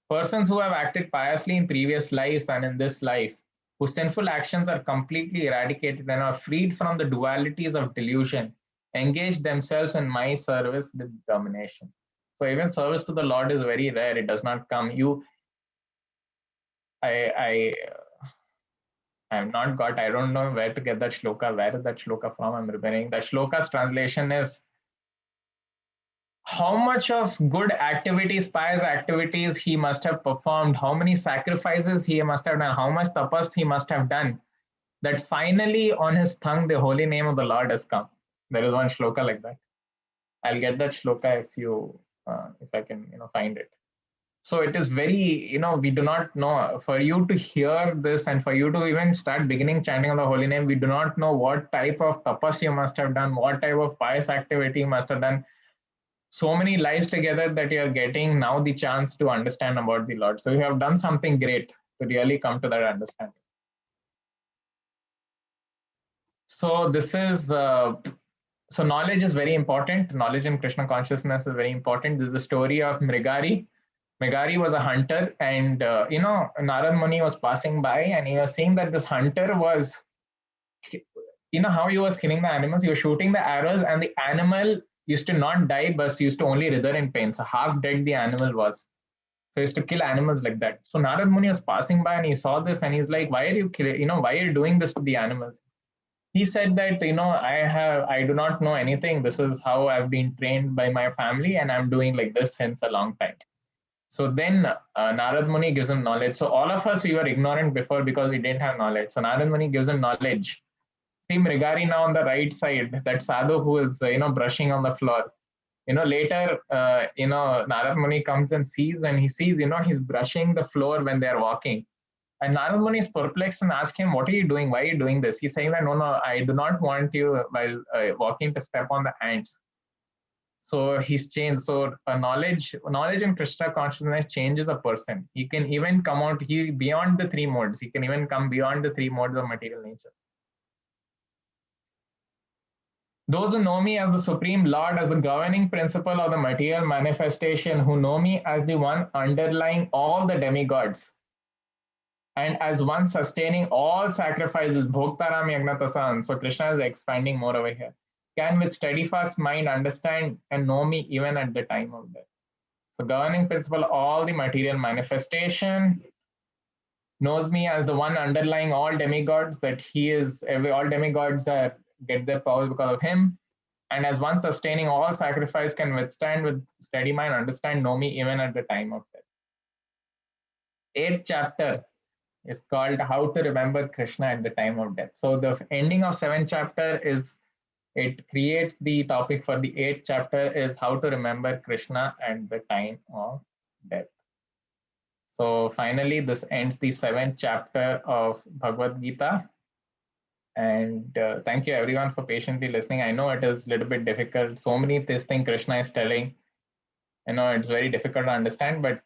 [SPEAKER 1] Persons who have acted piously in previous lives and in this life, whose sinful actions are completely eradicated and are freed from the dualities of delusion, engage themselves in my service with determination. So even service to the Lord is very rare. It does not come. I have not got, I don't know where to get that shloka. Where is that shloka from? I'm remembering. That shloka's translation is, how much of good activities, pious activities he must have performed, how many sacrifices he must have done, how much tapas he must have done, that finally on his tongue the holy name of the Lord has come. There is one shloka like that. I'll get that shloka if I can find it. So it is very, we do not know. For you to hear this and for you to even start beginning chanting of the holy name, we do not know what type of tapas you must have done, what type of pious activity you must have done. So many lives together that you are getting now the chance to understand about the Lord. So you have done something great to really come to that understanding. So this is, so knowledge is very important. Knowledge in Krishna consciousness is very important. This is the story of Mrigari. Mrigari was a hunter, and Narad Muni was passing by and he was seeing that this hunter was, how he was killing the animals. He was shooting the arrows and the animal used to not die, but used to only writher in pain. So half dead the animal was. So he used to kill animals like that. So Narad Muni was passing by and he saw this and he's like, why are you killing, why are you doing this to the animals? He said that, I do not know anything. This is how I've been trained by my family and I'm doing like this since a long time. So then Narad Muni gives him knowledge. So all of us, we were ignorant before because we didn't have knowledge. So Narad Muni gives him knowledge. See Mrigari now on the right side, that sadhu who is, brushing on the floor. Later, Narad Muni comes and sees, and he sees, he's brushing the floor when they're walking. And Narad Muni is perplexed and asks him, what are you doing? Why are you doing this? He's saying that, no, I do not want you while walking to step on the ants. So he's changed. So knowledge in Krishna consciousness changes a person. He can even come out beyond the 3 modes. He can even come beyond the 3 modes of material nature. Those who know me as the Supreme Lord, as the governing principle of the material manifestation, who know me as the one underlying all the demigods, and as one sustaining all sacrifices, Bhoktaram Yagnatasan. So Krishna is expanding more over here. Can with steadfast mind understand and know me even at the time of death. So governing principle, all the material manifestation, knows me as the one underlying all demigods, that he is, all demigods get their powers because of him. And as one sustaining all sacrifice, can withstand with steady mind, understand, know me even at the time of death. 8th chapter is called How to Remember Krishna at the Time of Death. So the ending of 7th chapter is, it creates the topic for the 8th chapter is how to remember Krishna at the time of death. So finally, this ends the 7th chapter of Bhagavad Gita. And thank you everyone for patiently listening. I know it is a little bit difficult. So many things Krishna is telling. It's very difficult to understand, but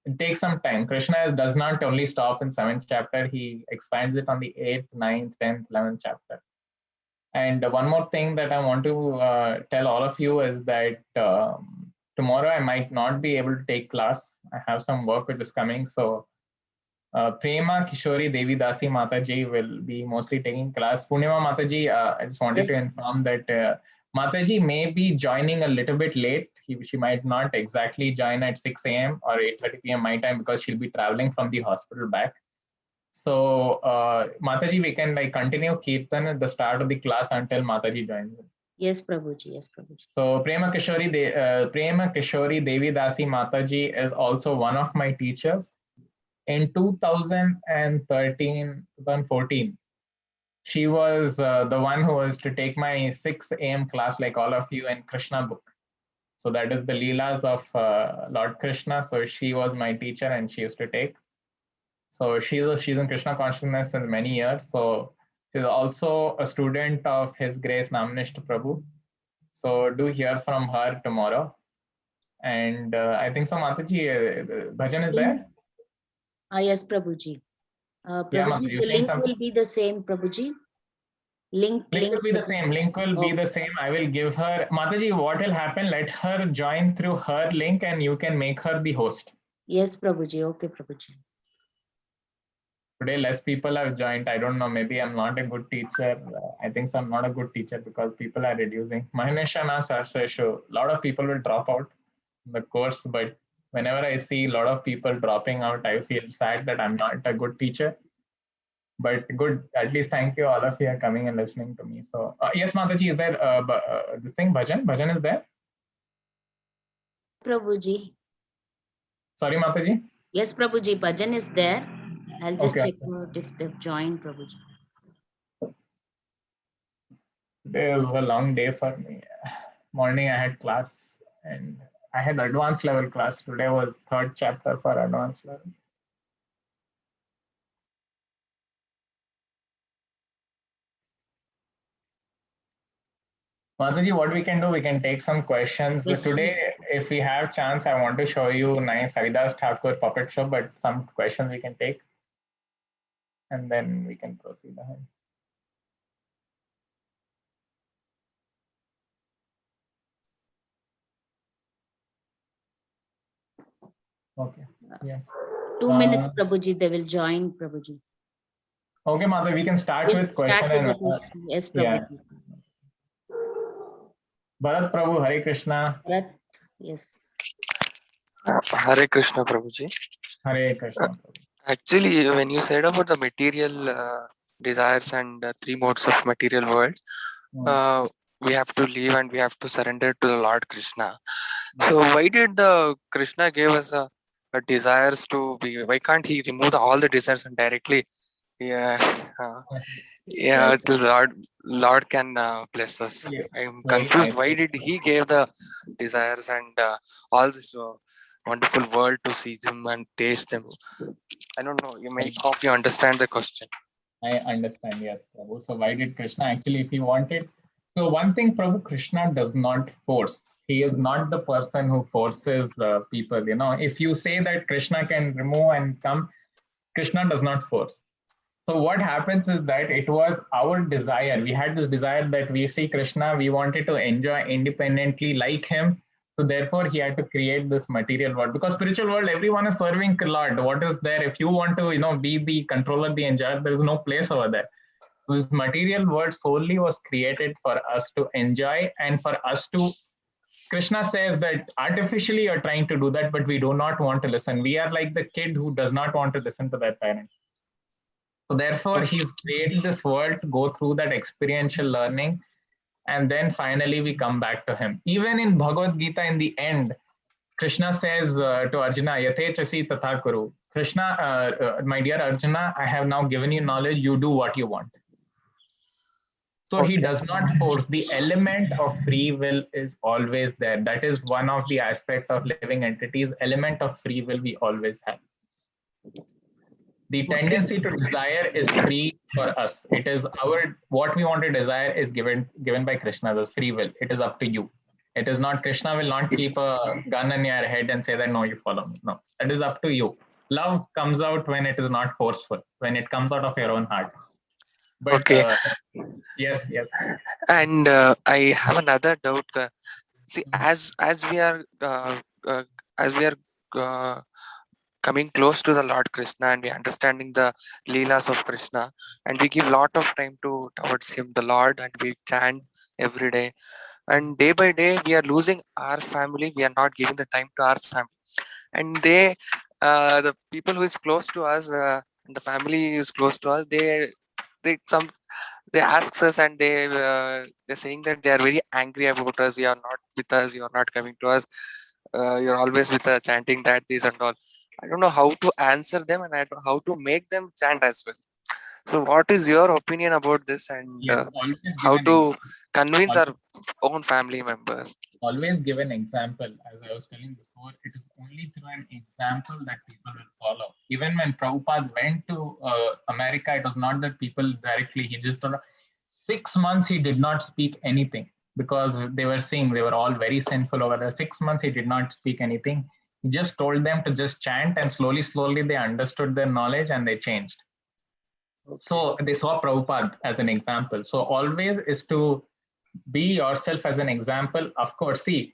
[SPEAKER 1] it takes some time. Krishna does not only stop in 7th chapter, he expands it on the 8th, 9th, 10th, 11th chapter. And one more thing that I want to tell all of you is that tomorrow I might not be able to take class. I have some work which is coming. So Prema Kishori Devi Dasi Mataji will be mostly taking class. Purnima Mataji, I just wanted to inform that Mataji may be joining a little bit late. She might not exactly join at 6 a.m. or 8:30 p.m. my time because she'll be traveling from the hospital back. So Mataji, we can continue Kirtan at the start of the class until Mataji joins.
[SPEAKER 2] Yes, Prabhuji. Yes, Prabhuji.
[SPEAKER 1] So Prema Kishori Devi Dasi Mataji is also one of my teachers. In 2014, she was the one who was to take my 6 a.m. class like all of you in Krishna book. So that is the Leelas of Lord Krishna. So she was my teacher and she used to take. So she's in Krishna consciousness since many years. So she's also a student of His Grace Namanishta Prabhu. So do hear from her tomorrow. And I think so, Mataji, bhajan is there?
[SPEAKER 2] Yes, Prabhuji.
[SPEAKER 1] Yeah,
[SPEAKER 2] Prabhuji, the link will be the same, Prabhuji. Link
[SPEAKER 1] will be the same. Link will be the same. I will give her. Mataji, what will happen? Let her join through her link and you can make her the host.
[SPEAKER 2] Yes, Prabhuji. Okay, Prabhuji.
[SPEAKER 1] Today, less people have joined. I don't know. Maybe I'm not a good teacher. I think so, I'm not a good teacher because people are reducing. Mahineshana Sahasra, a lot of people will drop out the course. But whenever I see a lot of people dropping out, I feel sad that I'm not a good teacher. But good, at least thank you all of you are coming and listening to me. So yes, Mataji, is there this thing, bhajan? Bhajan is there?
[SPEAKER 2] Prabhuji.
[SPEAKER 1] Sorry, Mataji?
[SPEAKER 2] Yes, Prabhuji, bhajan is there. I'll just check out if they've joined, Prabhuji.
[SPEAKER 1] Today was a long day for me. Morning I had class and I had advanced level class. Today was 3rd chapter for advanced level. Mataji, what we can do, we can take some questions.
[SPEAKER 2] Yes,
[SPEAKER 1] today, if we have chance, I want to show you nice Haridas Thakur puppet show, but some questions we can take. And then we can proceed ahead. Okay, yes.
[SPEAKER 2] 2 minutes, Prabhuji, they will join, Prabhuji.
[SPEAKER 1] Okay, Mataji, we can start with question.
[SPEAKER 2] Yes, Prabhuji.
[SPEAKER 1] Yeah. Bharat Prabhu, Hare Krishna.
[SPEAKER 2] Bharat, yes.
[SPEAKER 5] Hare Krishna, Prabhuji.
[SPEAKER 1] Hare Krishna.
[SPEAKER 5] Actually, when you said about the material desires and 3 modes of material world, we have to leave and we have to surrender to the Lord Krishna. So why did the Krishna give us a desires to be? Why can't he remove all the desires and directly? The Lord can bless us.
[SPEAKER 1] Yeah.
[SPEAKER 5] I'm confused. Why did he give the desires and all this wonderful world to see them and taste them? I don't know. You may hope you understand the question.
[SPEAKER 1] I understand, yes, Prabhu. So why did Krishna actually, if he wanted? So one thing, Prabhu, Krishna does not force. He is not the person who forces people. If you say that Krishna can remove and come, Krishna does not force. So what happens is that it was our desire. We had this desire that we see Krishna, we wanted to enjoy independently like him. So therefore, he had to create this material world. Because spiritual world, everyone is serving Lord. What is there? If you want to, be the controller, the enjoyer, there is no place over there. So this material world solely was created for us to enjoy and for us to. Krishna says that artificially you're trying to do that, but we do not want to listen. We are like the kid who does not want to listen to their parents. So therefore, he's created this world to go through that experiential learning. And then finally, we come back to him. Even in Bhagavad Gita, in the end, Krishna says to Arjuna, Yate chasi tatha kuru. Krishna, my dear Arjuna, I have now given you knowledge, you do what you want. So he does not force. The element of free will is always there. That is one of the aspects of living entities. Element of free will we always have. The tendency to desire is free for us. It is our, what we want to desire is given by Krishna, the free will. It is up to you. It is not, Krishna will not keep a gun in your head and say that, no, you follow me. No, it is up to you. Love comes out when it is not forceful, when it comes out of your own heart. But
[SPEAKER 5] Okay.
[SPEAKER 1] Yes.
[SPEAKER 5] And I have another doubt. See, as we are coming close to the Lord Krishna, and we understanding the Leelas of Krishna, and we give lot of time towards him, the Lord, and we chant every day. And day by day, we are losing our family. We are not giving the time to our family. And the people who is close to us, and the family is close to us, they ask us, and they're saying that they are very angry about us. You are not with us. You are not coming to us. You're always with us, chanting that, this and all. I don't know how to answer them, and I don't know how to make them chant as well. So what is your opinion about this, and how to convince our own family members?
[SPEAKER 1] Always give an example. As I was telling before, it is only through an example that people will follow. Even when Prabhupada went to America, it was not that people directly, he just 6 months he did not speak anything, because they were saying they were all very sinful over there. 6 months he did not speak anything. He just told them to just chant, and slowly they understood their knowledge and they changed. So they saw Prabhupada as an example. So always is to be yourself as an example. Of course, see,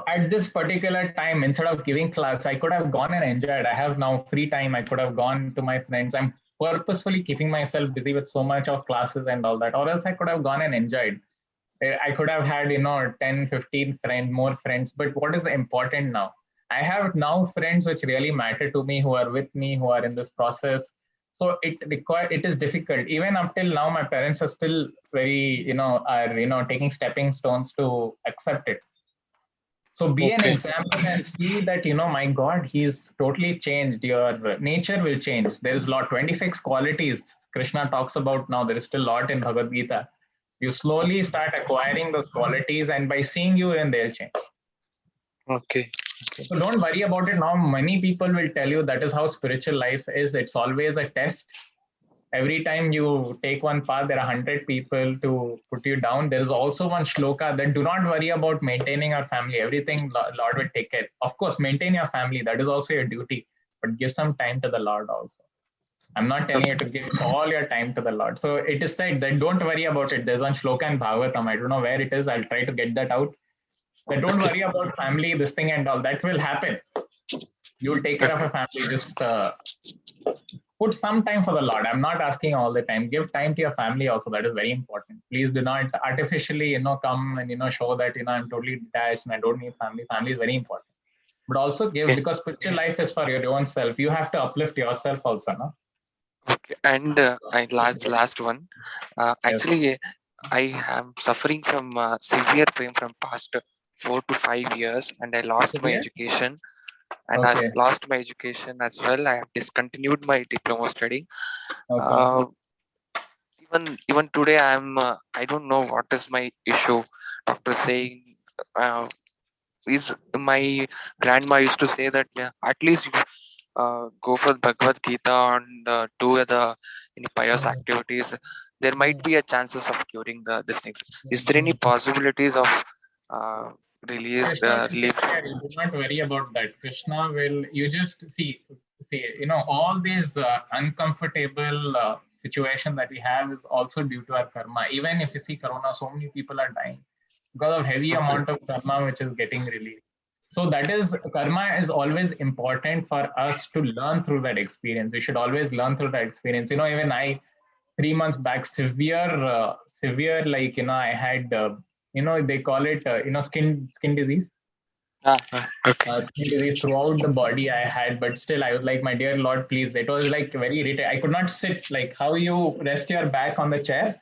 [SPEAKER 1] at this particular time, instead of giving class, I could have gone and enjoyed. I have now free time. I could have gone to my friends. I'm purposefully keeping myself busy with so much of classes and all that, or else I could have gone and enjoyed. I could have had, 10, 15 more friends. But what is important now? I have now friends which really matter to me, who are with me, who are in this process. So it is difficult. Even up till now, my parents are still very, taking stepping stones to accept it. So be an example and see that, my God, he's totally changed. Your nature will change. There is 26 qualities Krishna talks about now. There is still a lot in Bhagavad Gita. You slowly start acquiring those qualities, and by seeing you, then they'll change.
[SPEAKER 5] Okay.
[SPEAKER 1] So don't worry about it now. Many people will tell you that is how spiritual life is. It's always a test. Every time you take one path, there are 100 people to put you down. There is also one shloka that do not worry about maintaining our family. Everything Lord will take care. Of course, maintain your family. That is also your duty. But give some time to the Lord also. I'm not telling you to give all your time to the Lord. So it is said that don't worry about it. There's one shloka in Bhagavatam. I don't know where it is. I'll try to get that out. But don't worry about family, this thing and all. That will happen. You'll take care of a family. Just put some time for the Lord. I'm not asking all the time. Give time to your family also. That is very important. Please do not artificially, come and, show that, I'm totally detached and I don't need family. Family is very important. But also give, because spiritual life is for your own self. You have to uplift yourself also, no?
[SPEAKER 5] Okay. And last one. Actually, I am suffering from severe pain from past 4 to 5 years, and I lost my education. And I lost my education as well. I have discontinued my diploma study. Even today, I don't know what is my issue. Doctor saying, is my grandma used to say that at least you go for Bhagavad Gita and do any pious activities. There might be a chances of curing these things. Is there any possibilities of release?
[SPEAKER 1] You do not worry about that. Krishna will. You just see. All these uncomfortable situation that we have is also due to our karma. Even if you see Corona, so many people are dying because of heavy amount of karma which is getting released. So that is, karma is always important for us to learn through that experience. We should always learn through that experience. Even I, 3 months back, severe, like, I had, they call it, skin disease. Skin disease throughout the body I had, but still I was like, my dear Lord, please. It was like very irritating. I could not sit, like how you rest your back on the chair.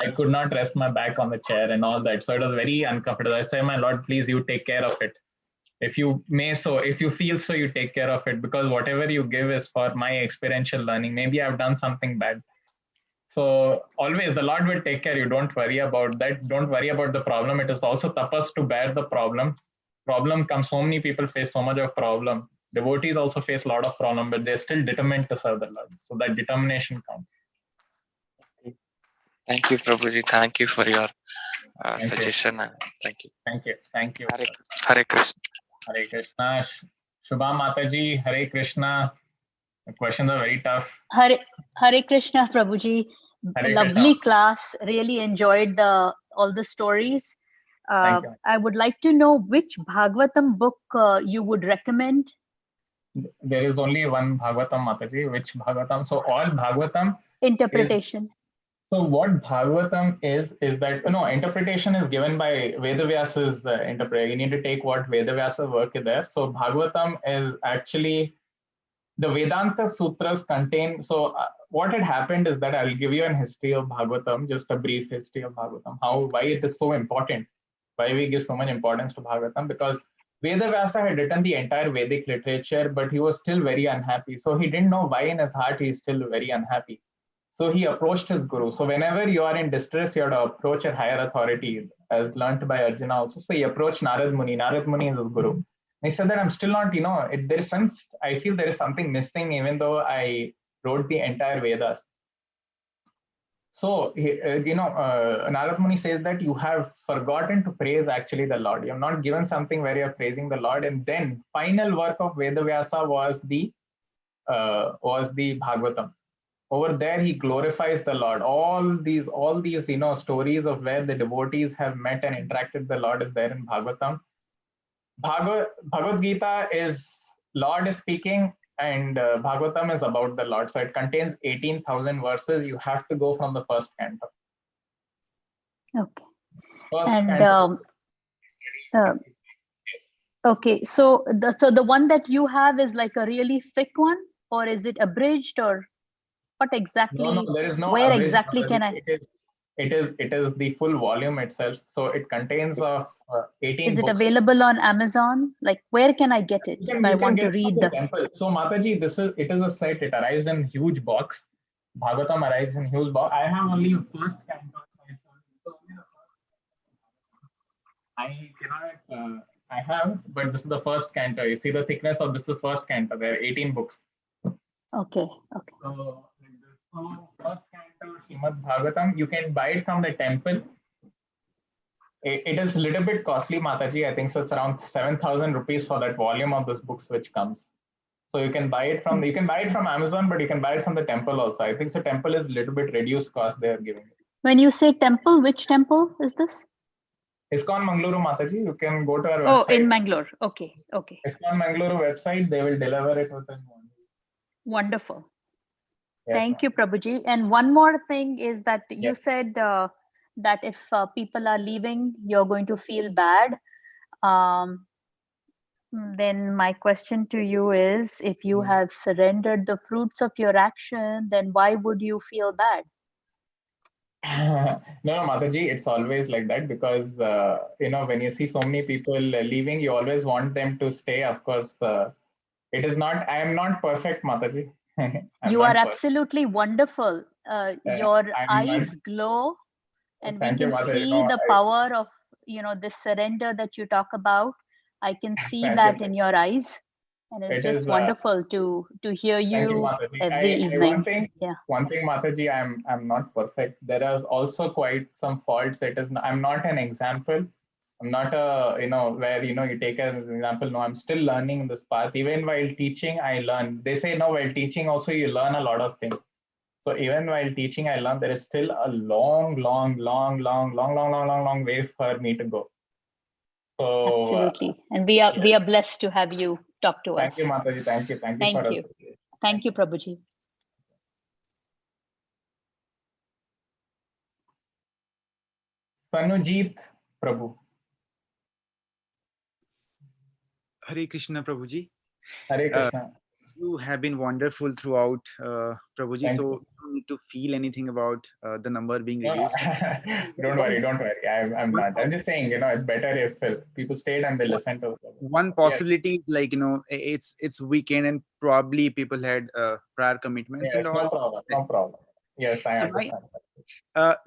[SPEAKER 1] I could not rest my back on the chair and all that. So it was very uncomfortable. I said, my Lord, please, you take care of it. If you feel so, you take care of it, because whatever you give is for my experiential learning. Maybe I've done something bad. So always the Lord will take care. You don't worry about that. Don't worry about the problem. It is also tapas to bear the problem. Problem comes, so many people face so much of problem. Devotees also face a lot of problem, but they're still determined to serve the Lord. So that determination counts.
[SPEAKER 5] Thank you, Prabhuji. Thank you for your
[SPEAKER 1] Thank you.
[SPEAKER 5] suggestion. Thank you.
[SPEAKER 1] Thank you. Thank you.
[SPEAKER 5] Hare Krishna.
[SPEAKER 1] Hare Krishna. Shubha Mataji, Hare Krishna. The questions are very tough.
[SPEAKER 6] Hare Krishna, Prabhuji.
[SPEAKER 1] Hare
[SPEAKER 6] Lovely
[SPEAKER 1] Krishna.
[SPEAKER 6] class. Really enjoyed all the stories.
[SPEAKER 1] Thank you.
[SPEAKER 6] I would like to know which Bhagavatam book you would recommend.
[SPEAKER 1] There is only one Bhagavatam, Mataji. Which Bhagavatam? So all Bhagavatam
[SPEAKER 6] Interpretation.
[SPEAKER 1] So what Bhagavatam is that, interpretation is given by Vedavyasa's interpreter. You need to take what Vedavyasa work is there. So Bhagavatam is actually, the Vedanta Sutras contain, what had happened is that I'll give you an history of Bhagavatam, just a brief history of Bhagavatam, why it is so important, why we give so much importance to Bhagavatam, because Vedavyasa had written the entire Vedic literature, but he was still very unhappy. So he didn't know why in his heart he is still very unhappy. So he approached his guru. So whenever you are in distress, you have to approach a higher authority, as learnt by Arjuna also. So he approached Narad Muni. Narad Muni is his guru. And he said that I'm still not, I feel there is something missing, even though I wrote the entire Vedas. So, Narad Muni says that you have forgotten to praise actually the Lord. You have not given something where you are praising the Lord. And then final work of Vedavyasa was the Bhagavatam. Over there, he glorifies the Lord. All these, stories of where the devotees have met and interacted with the Lord is there in Bhagavatam. Bhagavad Gita is Lord is speaking, and Bhagavatam is about the Lord. So it contains 18,000 verses. You have to go from the first canto.
[SPEAKER 6] Okay.
[SPEAKER 1] First
[SPEAKER 6] And
[SPEAKER 1] canto.
[SPEAKER 6] okay, so the one that you have is like a really thick one, or is it abridged, or what exactly?
[SPEAKER 1] No, there is no.
[SPEAKER 6] Where
[SPEAKER 1] abridged
[SPEAKER 6] exactly
[SPEAKER 1] version.
[SPEAKER 6] can I?
[SPEAKER 1] It is the full volume itself. So it contains 18
[SPEAKER 6] Is it
[SPEAKER 1] books.
[SPEAKER 6] available on Amazon? Like, where can I get it if I want to read the
[SPEAKER 1] temple? So Mataji, it is a set. It arrives in huge box. Bhagavatam arrives in huge box. I have only first canto. I cannot. I have, but this is the first canto. You see the thickness of this is the first canto. There are 18 books.
[SPEAKER 6] Okay.
[SPEAKER 1] So first canto Srimad Bhagavatam, you can buy it from the temple. It is a little bit costly, Mataji. I think so. It's around 7,000 rupees for that volume of this books which comes. So you can buy it from Amazon, but you can buy it from the temple also. I think so. Temple is a little bit reduced cost they are giving.
[SPEAKER 6] When you say temple, which temple is this?
[SPEAKER 1] ISKCON Mangaluru, Mataji. You can go to our website.
[SPEAKER 6] Oh, in Mangalore. Okay.
[SPEAKER 1] ISKCON Mangaluru website. They will deliver it within 1 week.
[SPEAKER 6] Wonderful.
[SPEAKER 1] Yes,
[SPEAKER 6] Thank you, Prabhuji. And one more thing is that you said that if people are leaving, you're going to feel bad. Then my question to you is, if you have surrendered the fruits of your action, then why would you feel bad?
[SPEAKER 1] No, Mataji, it's always like that because, when you see so many people leaving, you always want them to stay. Of course, I am not perfect, Mataji.
[SPEAKER 6] You are absolutely wonderful. Your eyes glow, and we can see the power of, this surrender that you talk about. I can see that in your eyes. And it's just wonderful to hear you every evening.
[SPEAKER 1] One thing, Mataji, I'm not perfect. There are also quite some faults. I'm not an example. I'm not where you take as an example. No, I'm still learning in this path. Even while teaching, I learn. They say no, while teaching also you learn a lot of things. So even while teaching, I learn there is still a long way for me to go. So
[SPEAKER 6] absolutely, and we are blessed to have you talk to us.
[SPEAKER 1] Thank you, Mataji. Thank you.
[SPEAKER 6] Thank you, Prabhuji.
[SPEAKER 1] Sanujit Prabhu.
[SPEAKER 7] Hare Krishna, Prabhuji.
[SPEAKER 1] Hare Krishna.
[SPEAKER 7] You have been wonderful throughout, Prabhuji. So need to feel anything about the number being
[SPEAKER 1] No,
[SPEAKER 7] reduced.
[SPEAKER 1] don't worry. I'm not. I'm just saying, it's better if people stayed and they listened to.
[SPEAKER 7] One possibility, like, it's weekend and probably people had prior commitments and
[SPEAKER 1] Yes,
[SPEAKER 7] all.
[SPEAKER 1] no problem. Yes, I
[SPEAKER 7] So
[SPEAKER 1] understand.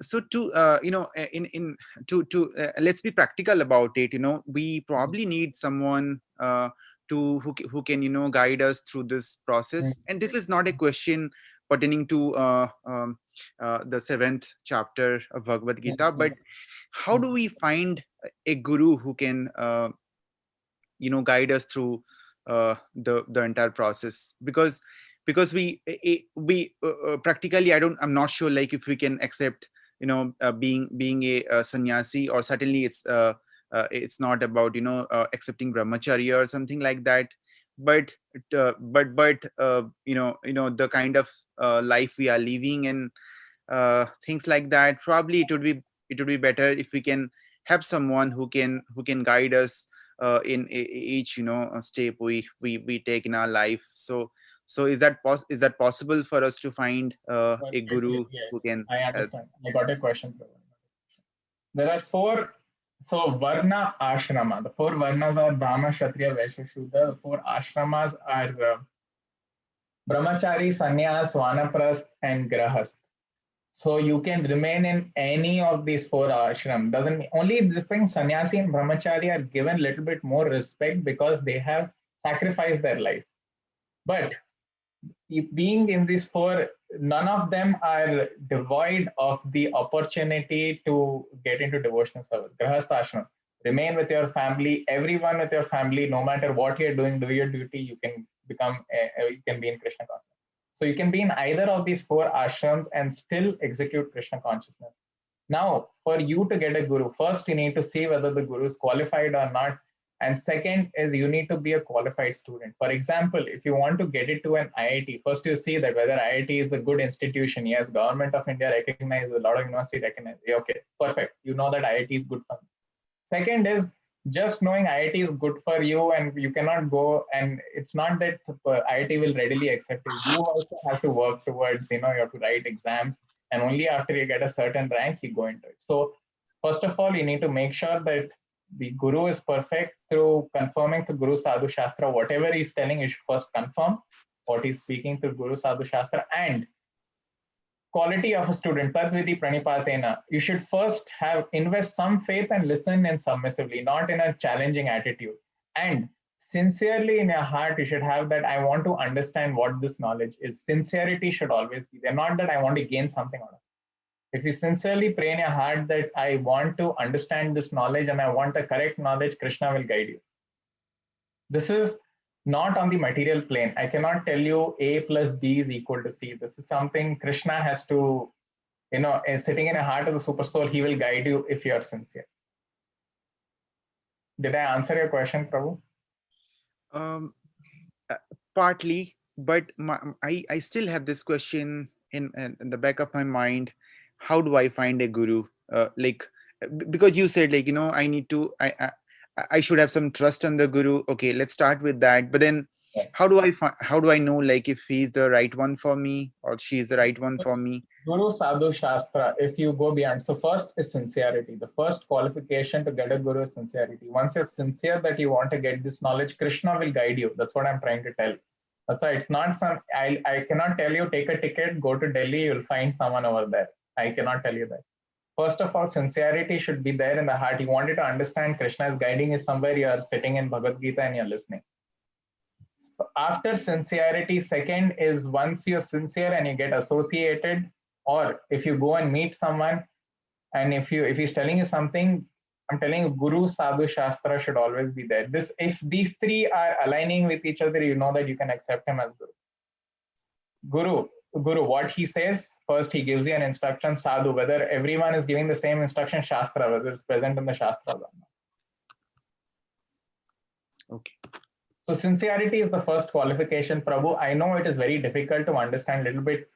[SPEAKER 7] so to let's be practical about it. We probably need someone who can guide us through this process. And this is not a question pertaining to the 7th chapter of Bhagavad Gita, but how do we find a guru who can guide us through the entire process? Because we practically, I'm not sure, like, if we can accept being a sannyasi, or certainly it's not about accepting brahmacharya or something like that. But the kind of life we are living, and things like that, probably it would be better if we can have someone who can guide us in each step we take in our life. So is that possible for us to find a guru
[SPEAKER 1] Yes,
[SPEAKER 7] who can
[SPEAKER 1] I understand. I got a question. There are 4. So Varna Ashrama. The 4 Varnas are Brahma, Kshatriya, Vaishya, Shudra. The 4 Ashramas are Brahmachari, Sannyas, Vanaprasth, and Grahast. So you can remain in any of these 4 ashram. Doesn't only this thing, sannyasi and brahmachari are given a little bit more respect because they have sacrificed their life. But being in these 4, none of them are devoid of the opportunity to get into devotional service. Grahastha ashram, remain with your family. Everyone with your family, no matter what you're doing, do your duty. You can you can be in Krishna consciousness. So you can be in either of these 4 ashrams and still execute Krishna consciousness. Now, for you to get a guru, first you need to see whether the guru is qualified or not. And second is you need to be a qualified student. For example, if you want to get it to an IIT, first you see that whether IIT is a good institution. Yes, Government of India recognizes, a lot of universities recognize. Okay, perfect. You know that IIT is good for you. Second is just knowing IIT is good for you, and you cannot go, and it's not that IIT will readily accept it. You also have to work towards, you have to write exams, and only after you get a certain rank, you go into it. So first of all, you need to make sure that the guru is perfect through confirming to Guru Sadhu Shastra. Whatever he's telling, you should first confirm what he's speaking to Guru Sadhu Shastra. And quality of a student, Tadvidi Pranipatena, you should first invest some faith and listen in submissively, not in a challenging attitude. And sincerely in your heart, you should have that I want to understand what this knowledge is. Sincerity should always be there, not that I want to gain something out of it. If you sincerely pray in your heart that I want to understand this knowledge and I want the correct knowledge, Krishna will guide you. This is not on the material plane. I cannot tell you A plus B is equal to C. This is something Krishna has to, is sitting in the heart of the super soul. He will guide you if you are sincere. Did I answer your question, Prabhu?
[SPEAKER 7] Partly, but I still have this question in the back of my mind. How do I find a guru? Because you said, I need to, I should have some trust on the guru. Okay, let's start with that. But then how do I know, if he's the right one for me or she's the right one for me?
[SPEAKER 1] Guru Sadhu Shastra, if you go beyond. So first is sincerity. The first qualification to get a guru is sincerity. Once you're sincere that you want to get this knowledge, Krishna will guide you. That's what I'm trying to tell. That's why it's not I cannot tell you, take a ticket, go to Delhi, you'll find someone over there. I cannot tell you that. First of all, sincerity should be there in the heart. You wanted to understand Krishna is guiding you somewhere. You are sitting in Bhagavad Gita and you're listening. After sincerity, second is once you're sincere and you get associated, or if you go and meet someone, and if he's telling you something, I'm telling you, Guru Sadhu Shastra should always be there. If these 3 are aligning with each other, you know that you can accept him as Guru. Guru, what he says, first he gives you an instruction. Sadhu, whether everyone is giving the same instruction, Shastra, whether it's present in the Shastra or not.
[SPEAKER 7] Okay.
[SPEAKER 1] So sincerity is the first qualification, Prabhu. I know it is very difficult to understand a little bit.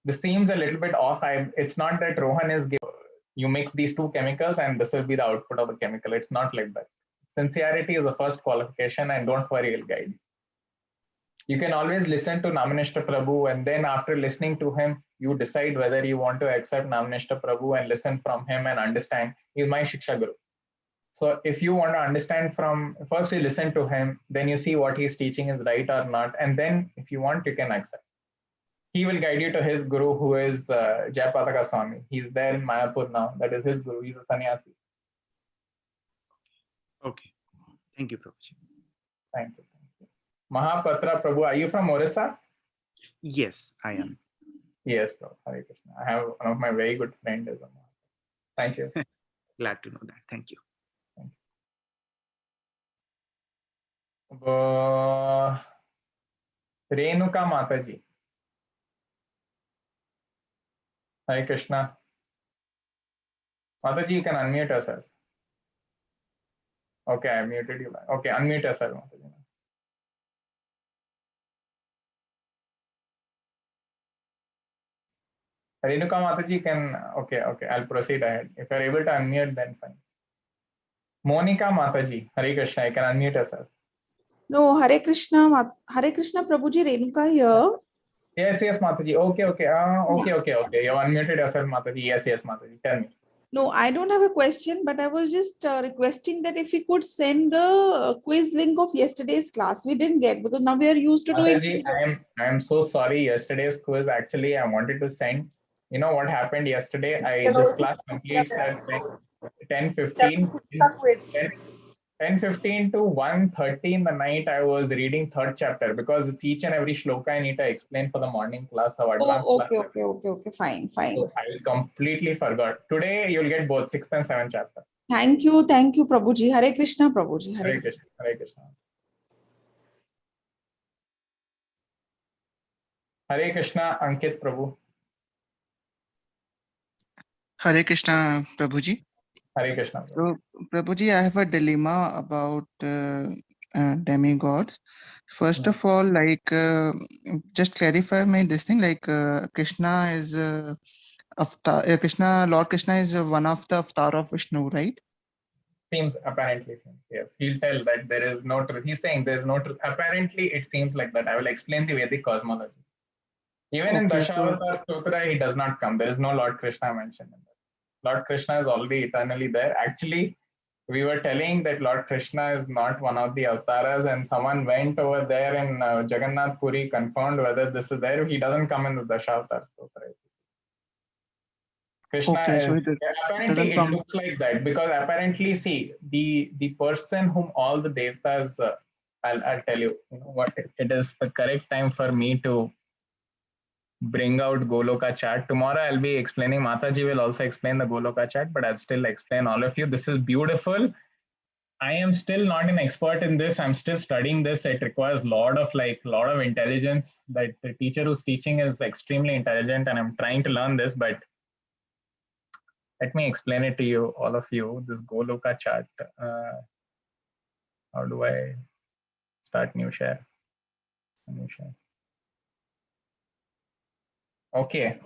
[SPEAKER 1] This seems a little bit off. It's not that Rohan is you mix these 2 chemicals and this will be the output of the chemical. It's not like that. Sincerity is the first qualification, and don't worry, he'll guide you. You can always listen to Namanishta Prabhu, and then after listening to him, you decide whether you want to accept Namanishta Prabhu and listen from him and understand. He's my Shiksha Guru. So if you want to understand from, first you listen to him, then you see what he's teaching is right or not, and then if you want, you can accept. He will guide you to his guru, who is Jayapataka Swami. He's there in Mayapur now. That is his guru. He's a sannyasi.
[SPEAKER 7] Okay. Thank you, Prabhuji.
[SPEAKER 1] Thank you. Mahapatra Prabhu, are you from Orissa?
[SPEAKER 7] Yes, I am.
[SPEAKER 1] Yes, Prabhu. Hare Krishna. I have one of my very good friends as a Mahapatra. Thank you.
[SPEAKER 7] Glad to know that. Thank you.
[SPEAKER 1] Renuka Mataji. Hare Krishna. Mataji, you can unmute yourself. Okay, I muted you. Okay, unmute yourself, Mataji. Renuka Mataji can, okay, I'll proceed ahead. If you're able to unmute, then fine. Monica Mataji, Hare Krishna, you can unmute yourself.
[SPEAKER 8] No, Hare Krishna, Prabhuji, Renuka here.
[SPEAKER 1] Yes, Mataji. Okay. You unmuted yourself, Mataji. Yes, Mataji. Tell me.
[SPEAKER 8] No, I don't have a question, but I was just requesting that if we could send the quiz link of yesterday's class. We didn't get, because now we are used to doing.
[SPEAKER 1] I am so sorry. Yesterday's quiz, actually, I wanted to send. You know what happened yesterday? This class completes at 10:15. 10:15 to 1:30 in the night, I was reading third chapter, because it's each and every shloka I need to explain for the morning class of advanced class.
[SPEAKER 8] Okay, fine.
[SPEAKER 1] So I completely forgot. Today you'll get both 6th and 7th chapter.
[SPEAKER 8] Thank you, Prabhuji. Hare Krishna, Prabhuji.
[SPEAKER 1] Hare Krishna. Hare Krishna. Hare Krishna, Ankit Prabhu.
[SPEAKER 9] Hare Krishna, Prabhuji.
[SPEAKER 1] Hare Krishna.
[SPEAKER 9] So, Prabhuji, I have a dilemma about demigods. First of all, like, just clarify this thing. Like, Krishna is Lord Krishna is one of the avatar of Vishnu, right?
[SPEAKER 1] Apparently seems, yes. He'll tell that there is no truth. He's saying there is no truth. Apparently, it seems like that. I will explain the Vedic cosmology. Even in Dashavatar Stotra, he does not come. There is no Lord Krishna mentioned in that. Lord Krishna is already eternally there. Actually, we were telling that Lord Krishna is not one of the avatars, and someone went over there in Jagannath Puri, confirmed whether this is there. He doesn't come in the Dashavatar Stotra. Krishna apparently it looks like that, because apparently, see, the person whom all the devtas, I'll tell you, what it is the correct time for me to bring out Goloka chart. Tomorrow I'll be explaining, Mataji will also explain the Goloka chart, but I'll still explain all of you. This is beautiful. I am still not an expert in this. I'm still studying this. It requires a lot of intelligence. That the teacher who's teaching is extremely intelligent, and I'm trying to learn this, but let me explain it to you, all of you, this Goloka chart. How do I start new share? Okay.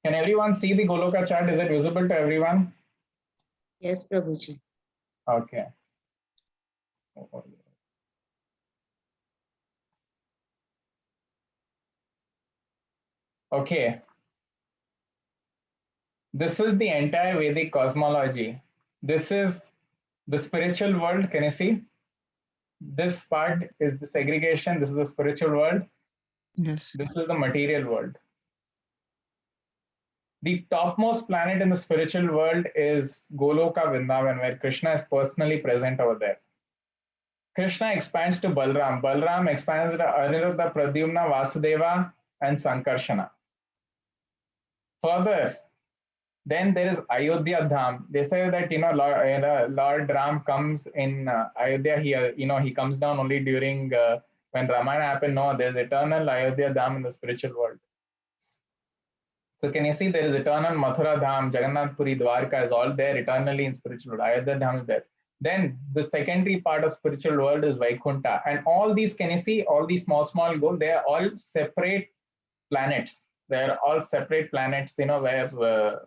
[SPEAKER 1] Can everyone see the Goloka chart? Is it visible to everyone?
[SPEAKER 2] Yes, Prabhuji.
[SPEAKER 1] Okay. Okay. This is the entire Vedic cosmology. This is the spiritual world. Can you see? This part is the segregation. This is the spiritual world.
[SPEAKER 9] Yes.
[SPEAKER 1] This is the material world. The topmost planet in the spiritual world is Goloka Vrindavan, where Krishna is personally present over there. Krishna expands to Balram. Balram expands to Aniruddha, Pradyumna, Vasudeva, and Sankarshana. Further, then there is Ayodhya Dham. They say that Lord Ram comes in Ayodhya here. He comes down only during when Ramayana happened. No, there is eternal Ayodhya Dham in the spiritual world. So can you see there is eternal Mathura Dham, Jagannath Puri, Dwarka is all there eternally in spiritual world. Ayodhya Dham is there. Then the secondary part of spiritual world is Vaikunta. And all these, can you see all these small goals? They are all separate planets. They are all separate planets, where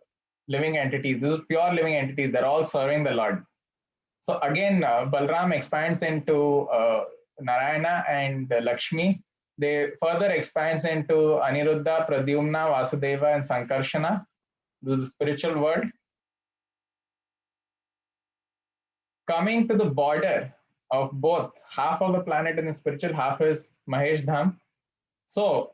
[SPEAKER 1] living entities, this is pure living entities, they're all serving the Lord. So again, Balram expands into Narayana and Lakshmi. They further expands into Aniruddha, Pradyumna, Vasudeva, and Sankarshana. This is the spiritual world. Coming to the border of both, half of the planet in the spiritual, half is Mahesh Dham. So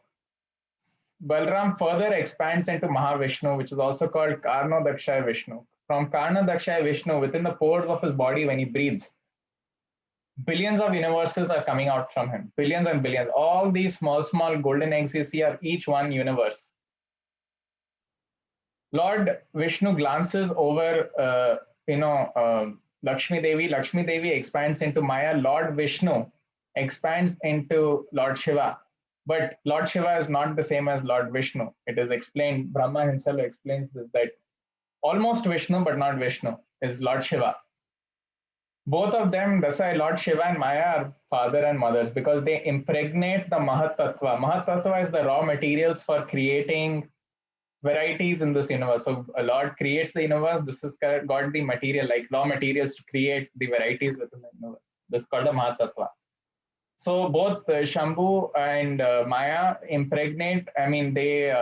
[SPEAKER 1] Balram further expands into Mahavishnu, which is also called Karnodakshaya Vishnu. From Karnodakshaya Vishnu, within the pores of his body when he breathes, billions of universes are coming out from him. Billions and billions. All these small golden eggs you see are each one universe. Lord Vishnu glances over, Lakshmi Devi. Lakshmi Devi expands into Maya. Lord Vishnu expands into Lord Shiva. But Lord Shiva is not the same as Lord Vishnu. It is explained, Brahma himself explains this, that almost Vishnu, but not Vishnu, is Lord Shiva. Both of them, that's why Lord Shiva and Maya are father and mothers, because they impregnate the Mahat Tattva. Mahat Tattva is the raw materials for creating varieties in this universe. So a Lord creates the universe. This has got the material, like raw materials to create the varieties within the universe. This is called a Mahat Tattva. So both Shambhu and Maya impregnate, they,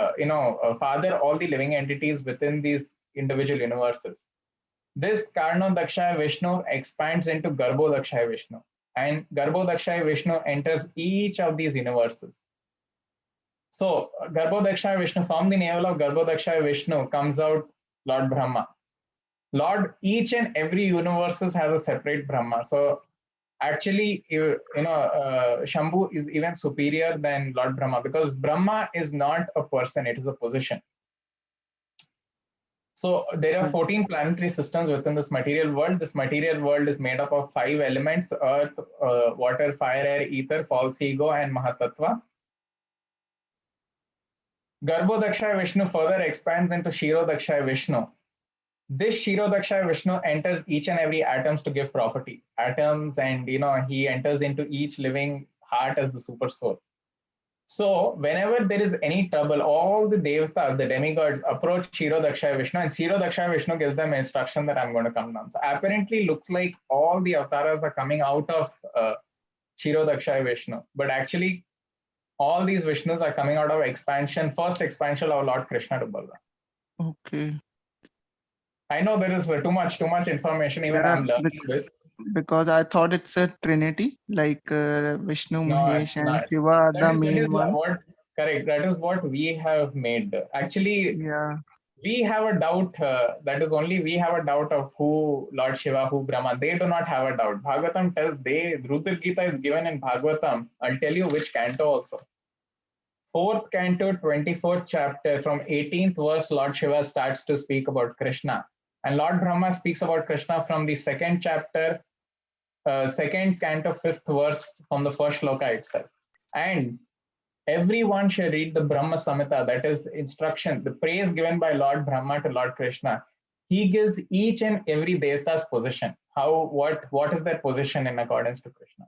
[SPEAKER 1] father all the living entities within these individual universes. This Karnodakshaya Vishnu expands into Garbhodakshaya Vishnu. And Garbhodakshaya Vishnu enters each of these universes. So Garbhodakshaya Vishnu, from the navel of Garbhodakshaya Vishnu comes out Lord Brahma. Lord, each and every universe has a separate Brahma. So actually, Shambhu is even superior than Lord Brahma, because Brahma is not a person, it is a position. So there are 14 planetary systems within this material world. This material world is made up of 5 elements: earth, water, fire, air, ether, false ego, and Mahatattva. Garbhodakshaya Vishnu further expands into Kshirodakshaya Vishnu. This Kshirodakshaya Vishnu enters each and every atoms to give property. Atoms, and he enters into each living heart as the super soul. So whenever there is any trouble, all the devatas, the demigods, approach Kshirodakshaya Vishnu, and Kshirodakshaya Vishnu gives them instruction that I'm going to come down. So apparently looks like all the avatars are coming out of Kshirodakshaya Vishnu, but actually all these Vishnus are coming out of expansion, first expansion of Lord Krishna to Balram.
[SPEAKER 9] Okay.
[SPEAKER 1] I know there is too much information, even I'm learning this.
[SPEAKER 9] Because I thought it's a trinity, like Vishnu, Mahesh, and Shiva are the main one.
[SPEAKER 1] Correct. That is what we have made. Actually,
[SPEAKER 9] yeah,
[SPEAKER 1] we have a doubt. That is only we have a doubt of who Lord Shiva, who Brahma. They do not have a doubt. Bhagavatam tells Rudra Gita is given in Bhagavatam. I'll tell you which canto also. 4th canto, 24th chapter, from 18th verse, Lord Shiva starts to speak about Krishna. And Lord Brahma speaks about Krishna from the 2nd chapter, 2nd canto, 5th verse, from the first shloka itself. And everyone should read the Brahma Samhita, that is the instruction, the praise given by Lord Brahma to Lord Krishna. He gives each and every Devata's position. What is their position in accordance to Krishna?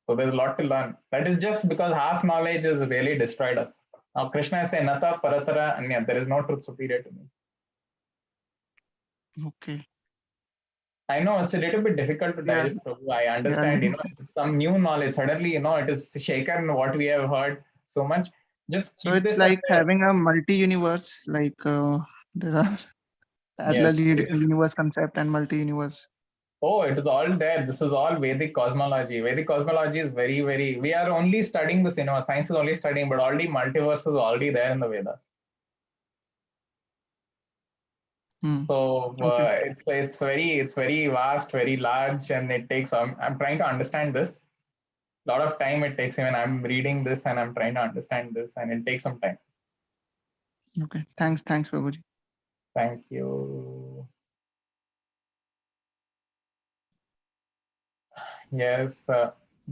[SPEAKER 1] So there's a lot to learn. That is just because half knowledge has really destroyed us. Now Krishna is saying, Nata Paratara Anya, there is no truth superior to me.
[SPEAKER 9] Okay.
[SPEAKER 1] I know it's a little bit difficult to digest, Prabhu. I understand, it's some new knowledge. Suddenly, it is shaken what we have heard so much. Just
[SPEAKER 9] so it's like having a multi-universe, like there are parallel universe concept and multi-universe.
[SPEAKER 1] Oh, it is all there. This is all Vedic cosmology. Vedic cosmology is very, very, we are only studying this, science is only studying, but already multiverse is already there in the Vedas. So it's very vast, very large, and it takes. I'm trying to understand this. A lot of time it takes. Even I'm reading this and I'm trying to understand this, and it takes some time.
[SPEAKER 9] Okay, thanks, Prabhuji.
[SPEAKER 1] Thank you. Yes,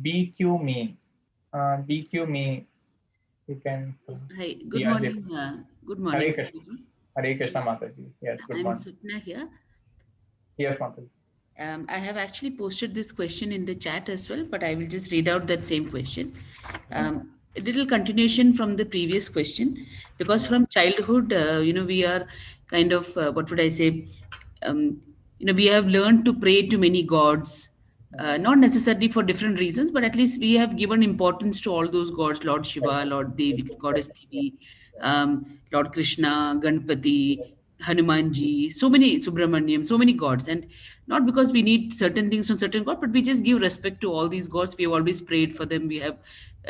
[SPEAKER 1] BQ me. BQ me. You can.
[SPEAKER 10] Hi. Good morning. Good morning.
[SPEAKER 1] Hare Krishna. Hare Krishna Mataji. Yes, good morning.
[SPEAKER 10] I'm Swapna here.
[SPEAKER 1] Yes, Mataji.
[SPEAKER 10] I have actually posted this question in the chat as well, but I will just read out that same question. A little continuation from the previous question, because from childhood, we are kind of, what would I say? We have learned to pray to many gods, not necessarily for different reasons, but at least we have given importance to all those gods: Lord Shiva, Lord Devi, Goddess Devi, Lord Krishna, Ganpati, Hanumanji, so many, Subramaniam, so many gods. And not because we need certain things from certain god, but we just give respect to all these gods. We have always prayed for them. We have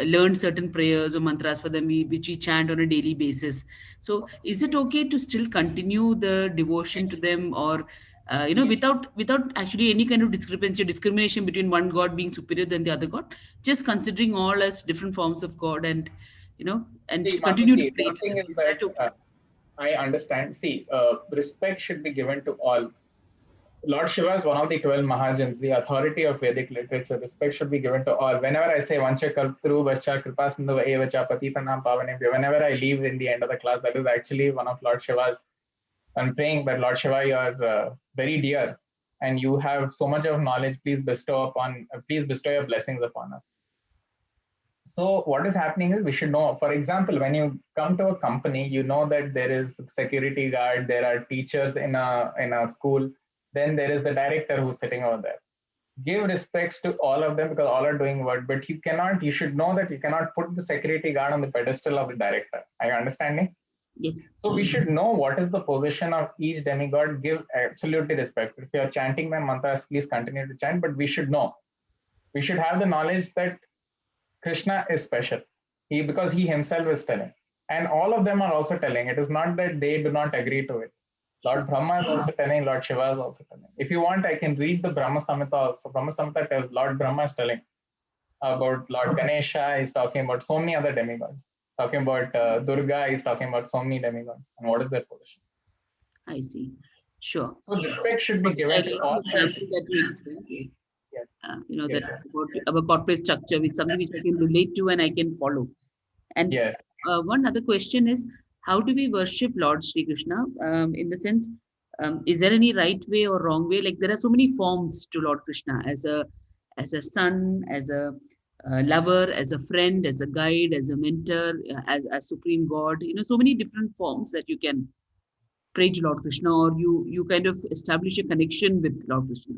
[SPEAKER 10] learned certain prayers or mantras for them, which we chant on a daily basis. So is it okay to still continue the devotion to them, or without actually any kind of discrimination between one god being superior than the other god, just considering all as different forms of god, and and
[SPEAKER 1] See,
[SPEAKER 10] continue to
[SPEAKER 1] Mataji,
[SPEAKER 10] pray
[SPEAKER 1] one
[SPEAKER 10] to
[SPEAKER 1] thing
[SPEAKER 10] them?
[SPEAKER 1] is
[SPEAKER 10] Is
[SPEAKER 1] that
[SPEAKER 10] that okay?
[SPEAKER 1] I understand. See, respect should be given to all. Lord Shiva is one of the 12 Mahajans, the authority of Vedic literature. Respect should be given to all. Whenever I say Vancha Kalptru Vascha Kripa Sindhu Evacha Patitanam Pavanebhyo, whenever I leave in the end of the class, that is actually one of Lord Shiva's. I'm praying that Lord Shiva, you are very dear and you have so much of knowledge. Please bestow your blessings upon us. So what is happening is we should know, for example, when you come to a company, you know that there is security guard, there are teachers in a school, then there is the director who's sitting over there. Give respects to all of them because all are doing work, but you should know that you cannot put the security guard on the pedestal of the director. Are you understanding?
[SPEAKER 10] Yes.
[SPEAKER 1] So we should know what is the position of each demigod, give absolutely respect. If you are chanting my mantras, please continue to chant, but we should know. We should have the knowledge that Krishna is special. Because he himself is telling. And all of them are also telling. It is not that they do not agree to it. Lord Brahma is also telling, Lord Shiva is also telling. If you want, I can read the Brahma Samhita also. Brahma Samhita tells, Lord Brahma is telling about Lord Ganesha, he's talking about so many other demigods. Talking about Durga, he's talking about so many demigods. And what is their position?
[SPEAKER 10] I see. Sure.
[SPEAKER 1] So respect should be
[SPEAKER 10] I
[SPEAKER 1] given
[SPEAKER 10] like
[SPEAKER 1] to
[SPEAKER 10] the
[SPEAKER 1] all.
[SPEAKER 10] example that you explained. Yes.
[SPEAKER 1] Yes.
[SPEAKER 10] That
[SPEAKER 1] Yes.
[SPEAKER 10] about corporate structure, with something which I can relate to and I can follow. And
[SPEAKER 1] yes.
[SPEAKER 10] One other question is, how do we worship Lord Sri Krishna? In the sense, is there any right way or wrong way? Like there are so many forms to Lord Krishna, as a son, as a lover, as a friend, as a guide, as a mentor, as a supreme God. So many different forms that you can pray to Lord Krishna, or you kind of establish a connection with Lord Krishna.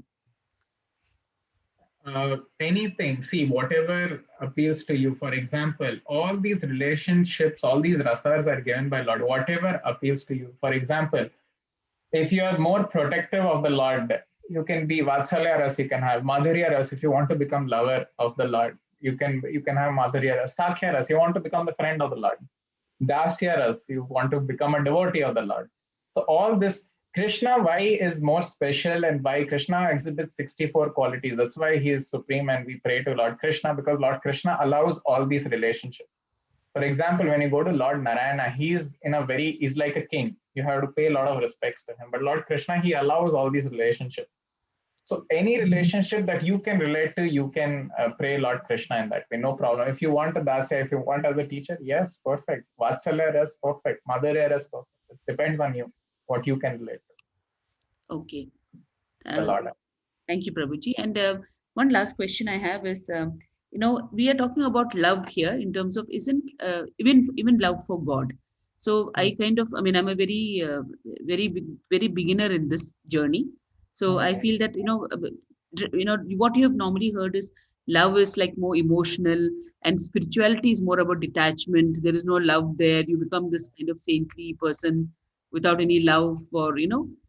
[SPEAKER 1] Anything, see, whatever appeals to you. For example, all these relationships, all these rasas are given by Lord, whatever appeals to you. For example, if you are more protective of the Lord, you can be Vatsalya Ras, you can have Madhurya Ras. If you want to become lover of the Lord, you can have Madhurya Ras. Sakhya Ras, you want to become the friend of the Lord. Dasya Ras, you want to become a devotee of the Lord. So all this, Krishna, why is more special and why Krishna exhibits 64 qualities. That's why he is supreme and we pray to Lord Krishna, because Lord Krishna allows all these relationships. For example, when you go to Lord Narayana, he's like a king. You have to pay a lot of respects to him. But Lord Krishna, he allows all these relationships. So any relationship that you can relate to, you can pray Lord Krishna in that way, no problem. If you want a dasya, if you want as a teacher, yes, perfect. Vatsalya is perfect. Mother is perfect. It depends on you, what you can relate to.
[SPEAKER 10] Okay.
[SPEAKER 1] The Lord.
[SPEAKER 10] Thank you, Prabhuji. And one last question I have is, we are talking about love here in terms of even love for God. So I'm a very beginner in this journey. So I feel that what you have normally heard is love is like more emotional, and spirituality is more about detachment. There is no love there. You become this kind of saintly person without any love for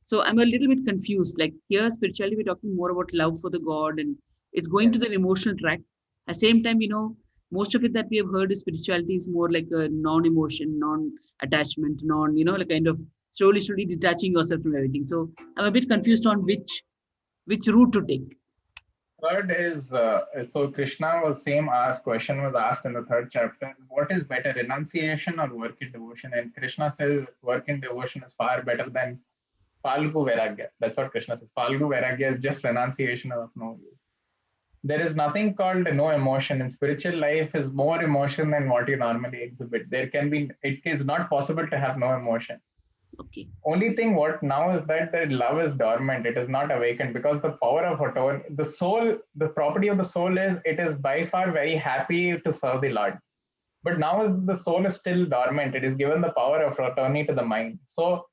[SPEAKER 10] So I'm a little bit confused. Like here, spirituality, we're talking more about love for the God, and it's going to the emotional track. At the same time, most of it that we have heard is spirituality is more like a non-emotion, non-attachment, like kind of slowly detaching yourself from everything. So I'm a bit confused on which route to take.
[SPEAKER 1] Third is, so Krishna was question was asked in the third chapter, what is better, renunciation or work in devotion? And Krishna says work in devotion is far better than Falgu Vairagya. That's what Krishna says. Falgu Vairagya is just renunciation of no use. There is nothing called no emotion. In spiritual life is more emotion than what you normally exhibit. It is not possible to have no emotion.
[SPEAKER 10] Okay.
[SPEAKER 1] Only thing what now is that the love is dormant. It is not awakened because the power of atone, the soul, the property of the soul is it is by far very happy to serve the Lord. But now the soul is still dormant. It is given the power of attorney to the mind. So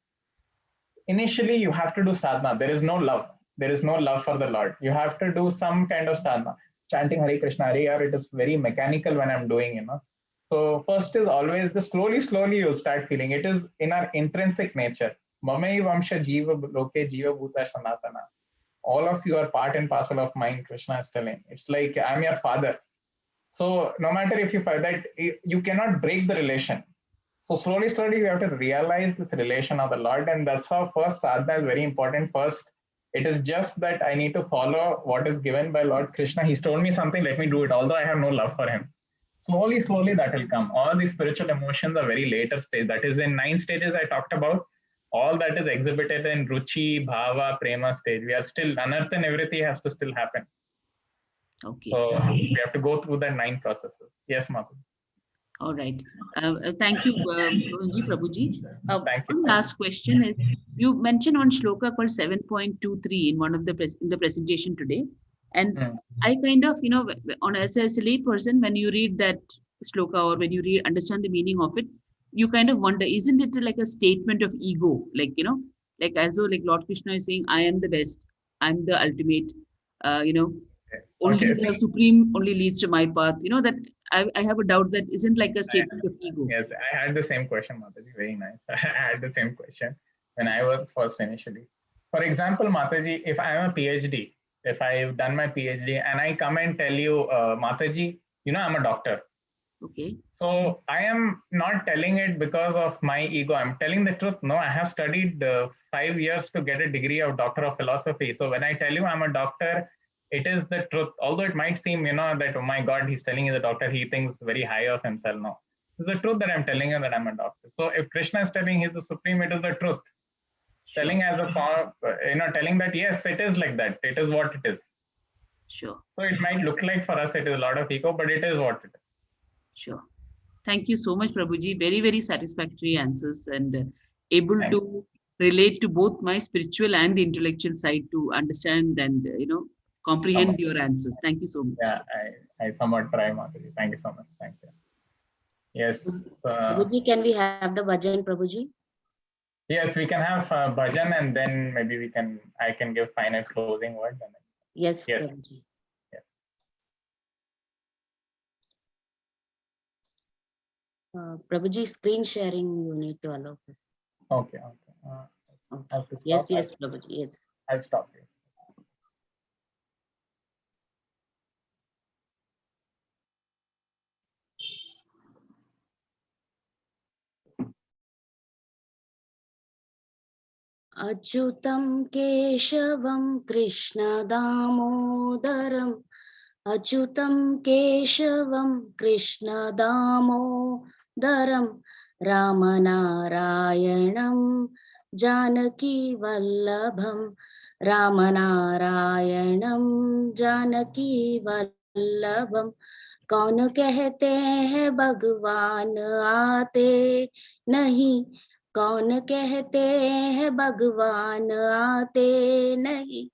[SPEAKER 1] initially you have to do sadhana. There is no love. there is no love for the Lord. You have to do some kind of sadhana, chanting Hare Krishna, Hare, or it is very mechanical when I'm doing, you know. So first is always the slowly you'll start feeling. It is in our intrinsic nature. Mamai Vamsha Jiva Loke Jiva Bhuta Sanatana. All of you are part and parcel of mine, Krishna is telling. It's like I'm your father. So no matter if you find that, you cannot break the relation. So slowly you have to realize this relation of the Lord, and that's how first sadhana is very important. First, it is just that I need to follow what is given by Lord Krishna. He's told me something, let me do it, although I have no love for him. Slowly that will come. All these spiritual emotions are very later stage. That is in 9 stages I talked about. All that is exhibited in Ruchi, Bhava, Prema stage. We are still, Anartha and everything has to still happen.
[SPEAKER 10] Okay.
[SPEAKER 1] So we have to go through the 9 processes. Yes, Madhu.
[SPEAKER 10] All right. Thank you, Mohanji, Prabhuji.
[SPEAKER 1] Thank you.
[SPEAKER 10] One last question is, you mentioned on shloka called 7.23 in one of the in the presentation today. And I kind of, you know, as a lay person, when you read that shloka or when you understand the meaning of it, you kind of wonder, isn't it like a statement of ego? Like, you know, like as though like Lord Krishna is saying, I am the best, I'm the ultimate, you know, only the supreme only leads to my path. You know, that I have a doubt that isn't like a statement of ego.
[SPEAKER 1] Yes, I had the same question, Mataji. Very nice. I had the same question when I was first initially. For example, Mataji, if I am a PhD, if I've done my PhD and I come and tell you, Mataji, you know, I'm a doctor.
[SPEAKER 10] Okay.
[SPEAKER 1] So I am not telling it because of my ego. I'm telling the truth. No, I have studied 5 years to get a degree of Doctor of Philosophy. So when I tell you I'm a doctor, it is the truth. Although it might seem, you know, that, oh my God, he's telling you the doctor, he thinks very high of himself. No, it's the truth that I'm telling you that I'm a doctor. So if Krishna is telling he's the supreme, it is the truth. Sure. Telling as a, you know, telling that, yes, it is like that. It is what it is.
[SPEAKER 10] Sure.
[SPEAKER 1] So it might look like for us, it is a lot of ego, but it is what it is.
[SPEAKER 10] Sure. Thank you so much, Prabhuji. Very, very satisfactory answers and able to relate to both my spiritual and intellectual side to understand and, you know, comprehend your answers. Thank you so much.
[SPEAKER 1] Yeah, I somewhat try, Mataji. Thank you so much. Thank you. Yes.
[SPEAKER 11] Prabhuji, can we have the bhajan, Prabhuji?
[SPEAKER 1] Yes, we can have bhajan and then maybe I can give final closing words. And then,
[SPEAKER 11] yes,
[SPEAKER 1] yes.
[SPEAKER 11] Prabhuji.
[SPEAKER 1] Yes.
[SPEAKER 11] Prabhuji, screen sharing you need to allow.
[SPEAKER 1] Okay.
[SPEAKER 11] Okay. Yes, Prabhuji. Yes.
[SPEAKER 1] I'll stop here.
[SPEAKER 11] Achyutam Keshavam Krishna Damodaram Achyutam Keshavam Krishna Damodaram Ramanarayanam Janaki Vallabham Ramanarayanam Janaki Vallabham कौन कहते हैं भगवान आते नहीं कौन कहते हैं भगवान आते नहीं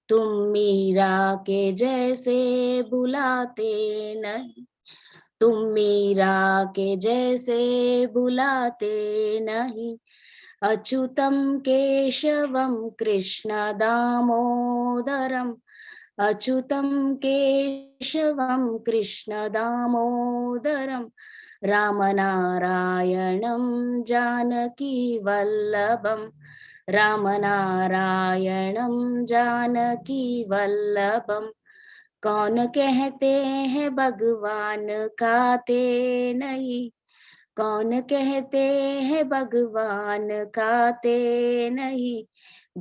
[SPEAKER 11] तुम मीरा के जैसे बुलाते नहीं तुम मीरा के जैसे बुलाते नहीं अच्युतम केशवम कृष्ण दामोदरम अच्युतम केशवम कृष्ण दामोदरम रामनारायणं जानकी वल्लभं रामनारायणं जानकी वल्लभं कौन कहते हैं भगवान खाते नहीं कौन कहते हैं भगवान खाते नहीं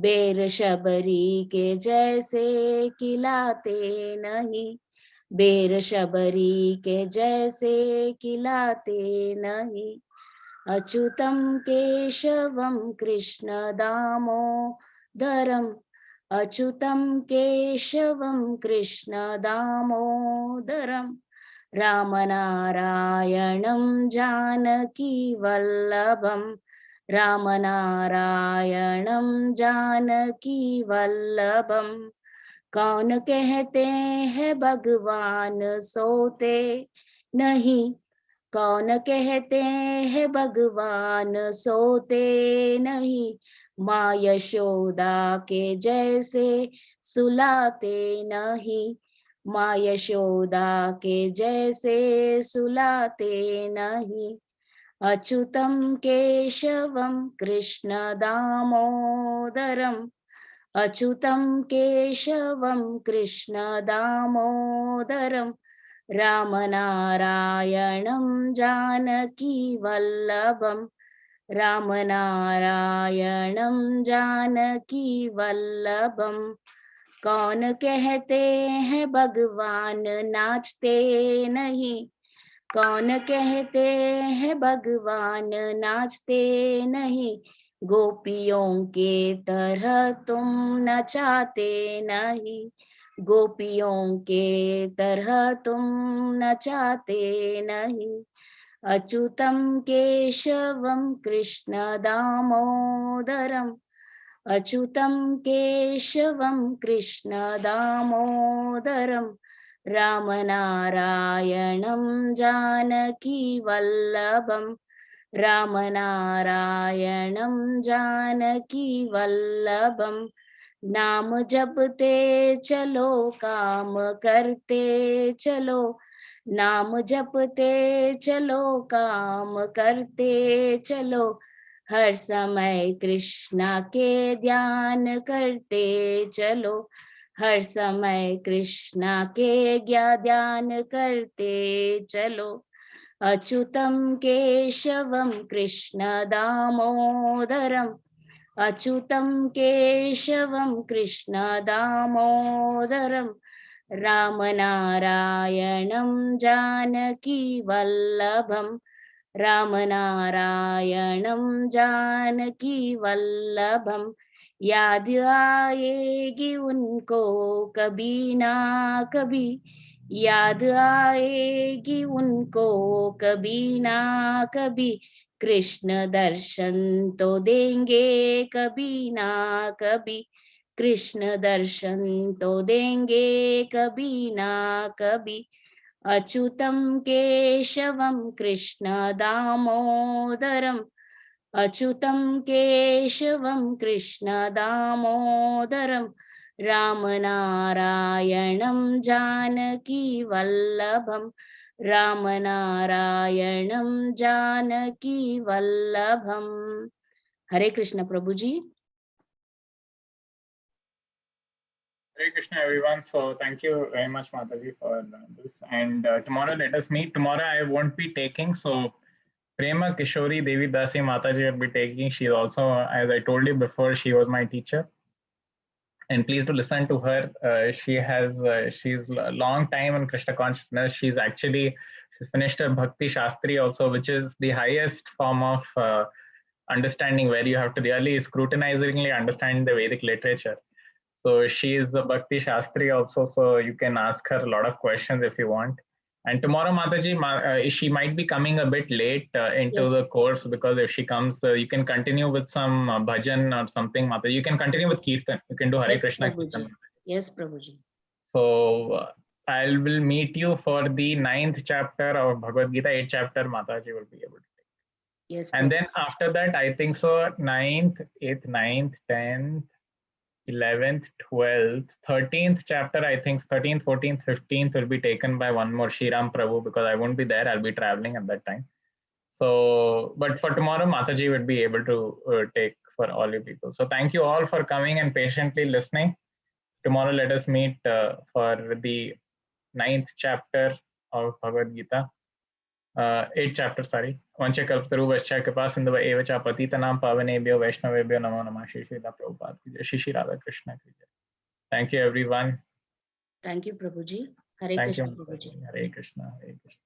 [SPEAKER 11] बेर शबरी के जैसे खिलाते नहीं बेर शबरी के जैसे खिलाते नहीं अच्युतम केशवम कृष्ण दामोदरम अच्युतम केशवम कृष्ण दामोदरम रामनारायणं जानकी वल्लभं रामनारायणं जानकी वल्लभं कौन कहते हैं भगवान सोते नहीं कौन कहते हैं भगवान सोते नहीं माँ यशोदा के जैसे सुलाते नहीं, माँ यशोदा के जैसे सुलाते नहीं। अच्युतं केशवं कृष्ण दामोदरम्, अच्युतं केशवं कृष्ण दामोदरम्, रामनारायणं जानकी वल्लभम्, रामनारायणं जानकी वल्लभम्। कौन कहते हैं भगवान नाचते नहीं, कौन कहते हैं भगवान नाचते नहीं। गोपियों के तरह तुम नचाते नहीं, गोपियों के तरह तुम नचाते नहीं। अच्युतं केशवं कृष्ण दामोदरम्, अच्युतं केशवं कृष्ण दामोदरम्, रामनारायणं जानकी वल्लभम्, रामनारायणं जानकी वल्लभम्। नाम जपते चलो काम करते चलो, नाम जपते चलो काम करते चलो। हर समय कृष्णा के ध्यान करते चलो, हर समय कृष्णा के ध्यान करते चलो। अच्युतं केशवं कृष्ण दामोदरम्, अच्युतं केशवं कृष्ण दामोदरम्, रामनारायणं जानकी वल्लभम्, रामनारायणं जानकी वल्लभम्। याद आएगी उनको कभी ना कभी, याद आएगी उनको कभी ना कभी। कृष्ण दर्शन तो देंगे कभी ना कभी, कृष्ण दर्शन तो देंगे कभी ना कभी। अच्युतं केशवं कृष्ण दामोदरम्, अच्युतं केशवं कृष्ण दामोदरम्, रामनारायणं जानकी वल्लभम्, रामनारायणं जानकी वल्लभम्। हरे कृष्ण प्रभु जी।
[SPEAKER 1] Hare Krishna, everyone. So thank you very much, Mataji, for this. And tomorrow, let us meet. Tomorrow, I won't be taking. So Prema Kishori Devi Dasi Mataji will be taking. She also, as I told you before, she was my teacher. And please do listen to her. She's a long time in Krishna consciousness. She's finished her Bhakti Shastri also, which is the highest form of understanding, where you have to really scrutinizingly understand the Vedic literature. So she is a Bhakti Shastri also, so you can ask her a lot of questions if you want. And tomorrow, Mataji, she might be coming a bit late into
[SPEAKER 11] Yes.
[SPEAKER 1] the course, because if she comes, you can continue with some bhajan or something, Mataji. You can continue with Kirtan. You can do Hare
[SPEAKER 11] Yes,
[SPEAKER 1] Krishna
[SPEAKER 11] Prabhuji.
[SPEAKER 1] Kirtan.
[SPEAKER 11] Yes, Prabhuji.
[SPEAKER 1] So I will meet you for the 9th chapter of Bhagavad Gita. 8th chapter, Mataji will be able to take.
[SPEAKER 11] Yes,
[SPEAKER 1] And
[SPEAKER 11] Prabhuji.
[SPEAKER 1] then after that, I think so, 9th, 8th, 9th, 10th, 11th, 12th, 13th chapter, I think 13th, 14th, 15th will be taken by one more Shriram Prabhu, because I won't be there. I'll be traveling at that time. So, but for tomorrow, Mataji would be able to take for all you people. So thank you all for coming and patiently listening. Tomorrow, let us meet for the 9th chapter of Bhagavad Gita. 8th chapter, sorry. Vancha kalpataru vascha kripa sindhu eva cha patitanam pavanebhyo vaishnavebhyo namo namah. Shri Srila Prabhupada ki jai. Shri Shri Radha Krishna ki jai. Thank you, everyone.
[SPEAKER 11] Thank you, Prabhuji. Hare
[SPEAKER 1] Thank you,
[SPEAKER 11] Krishna, Prabhuji.
[SPEAKER 1] Hare Krishna, Hare Krishna.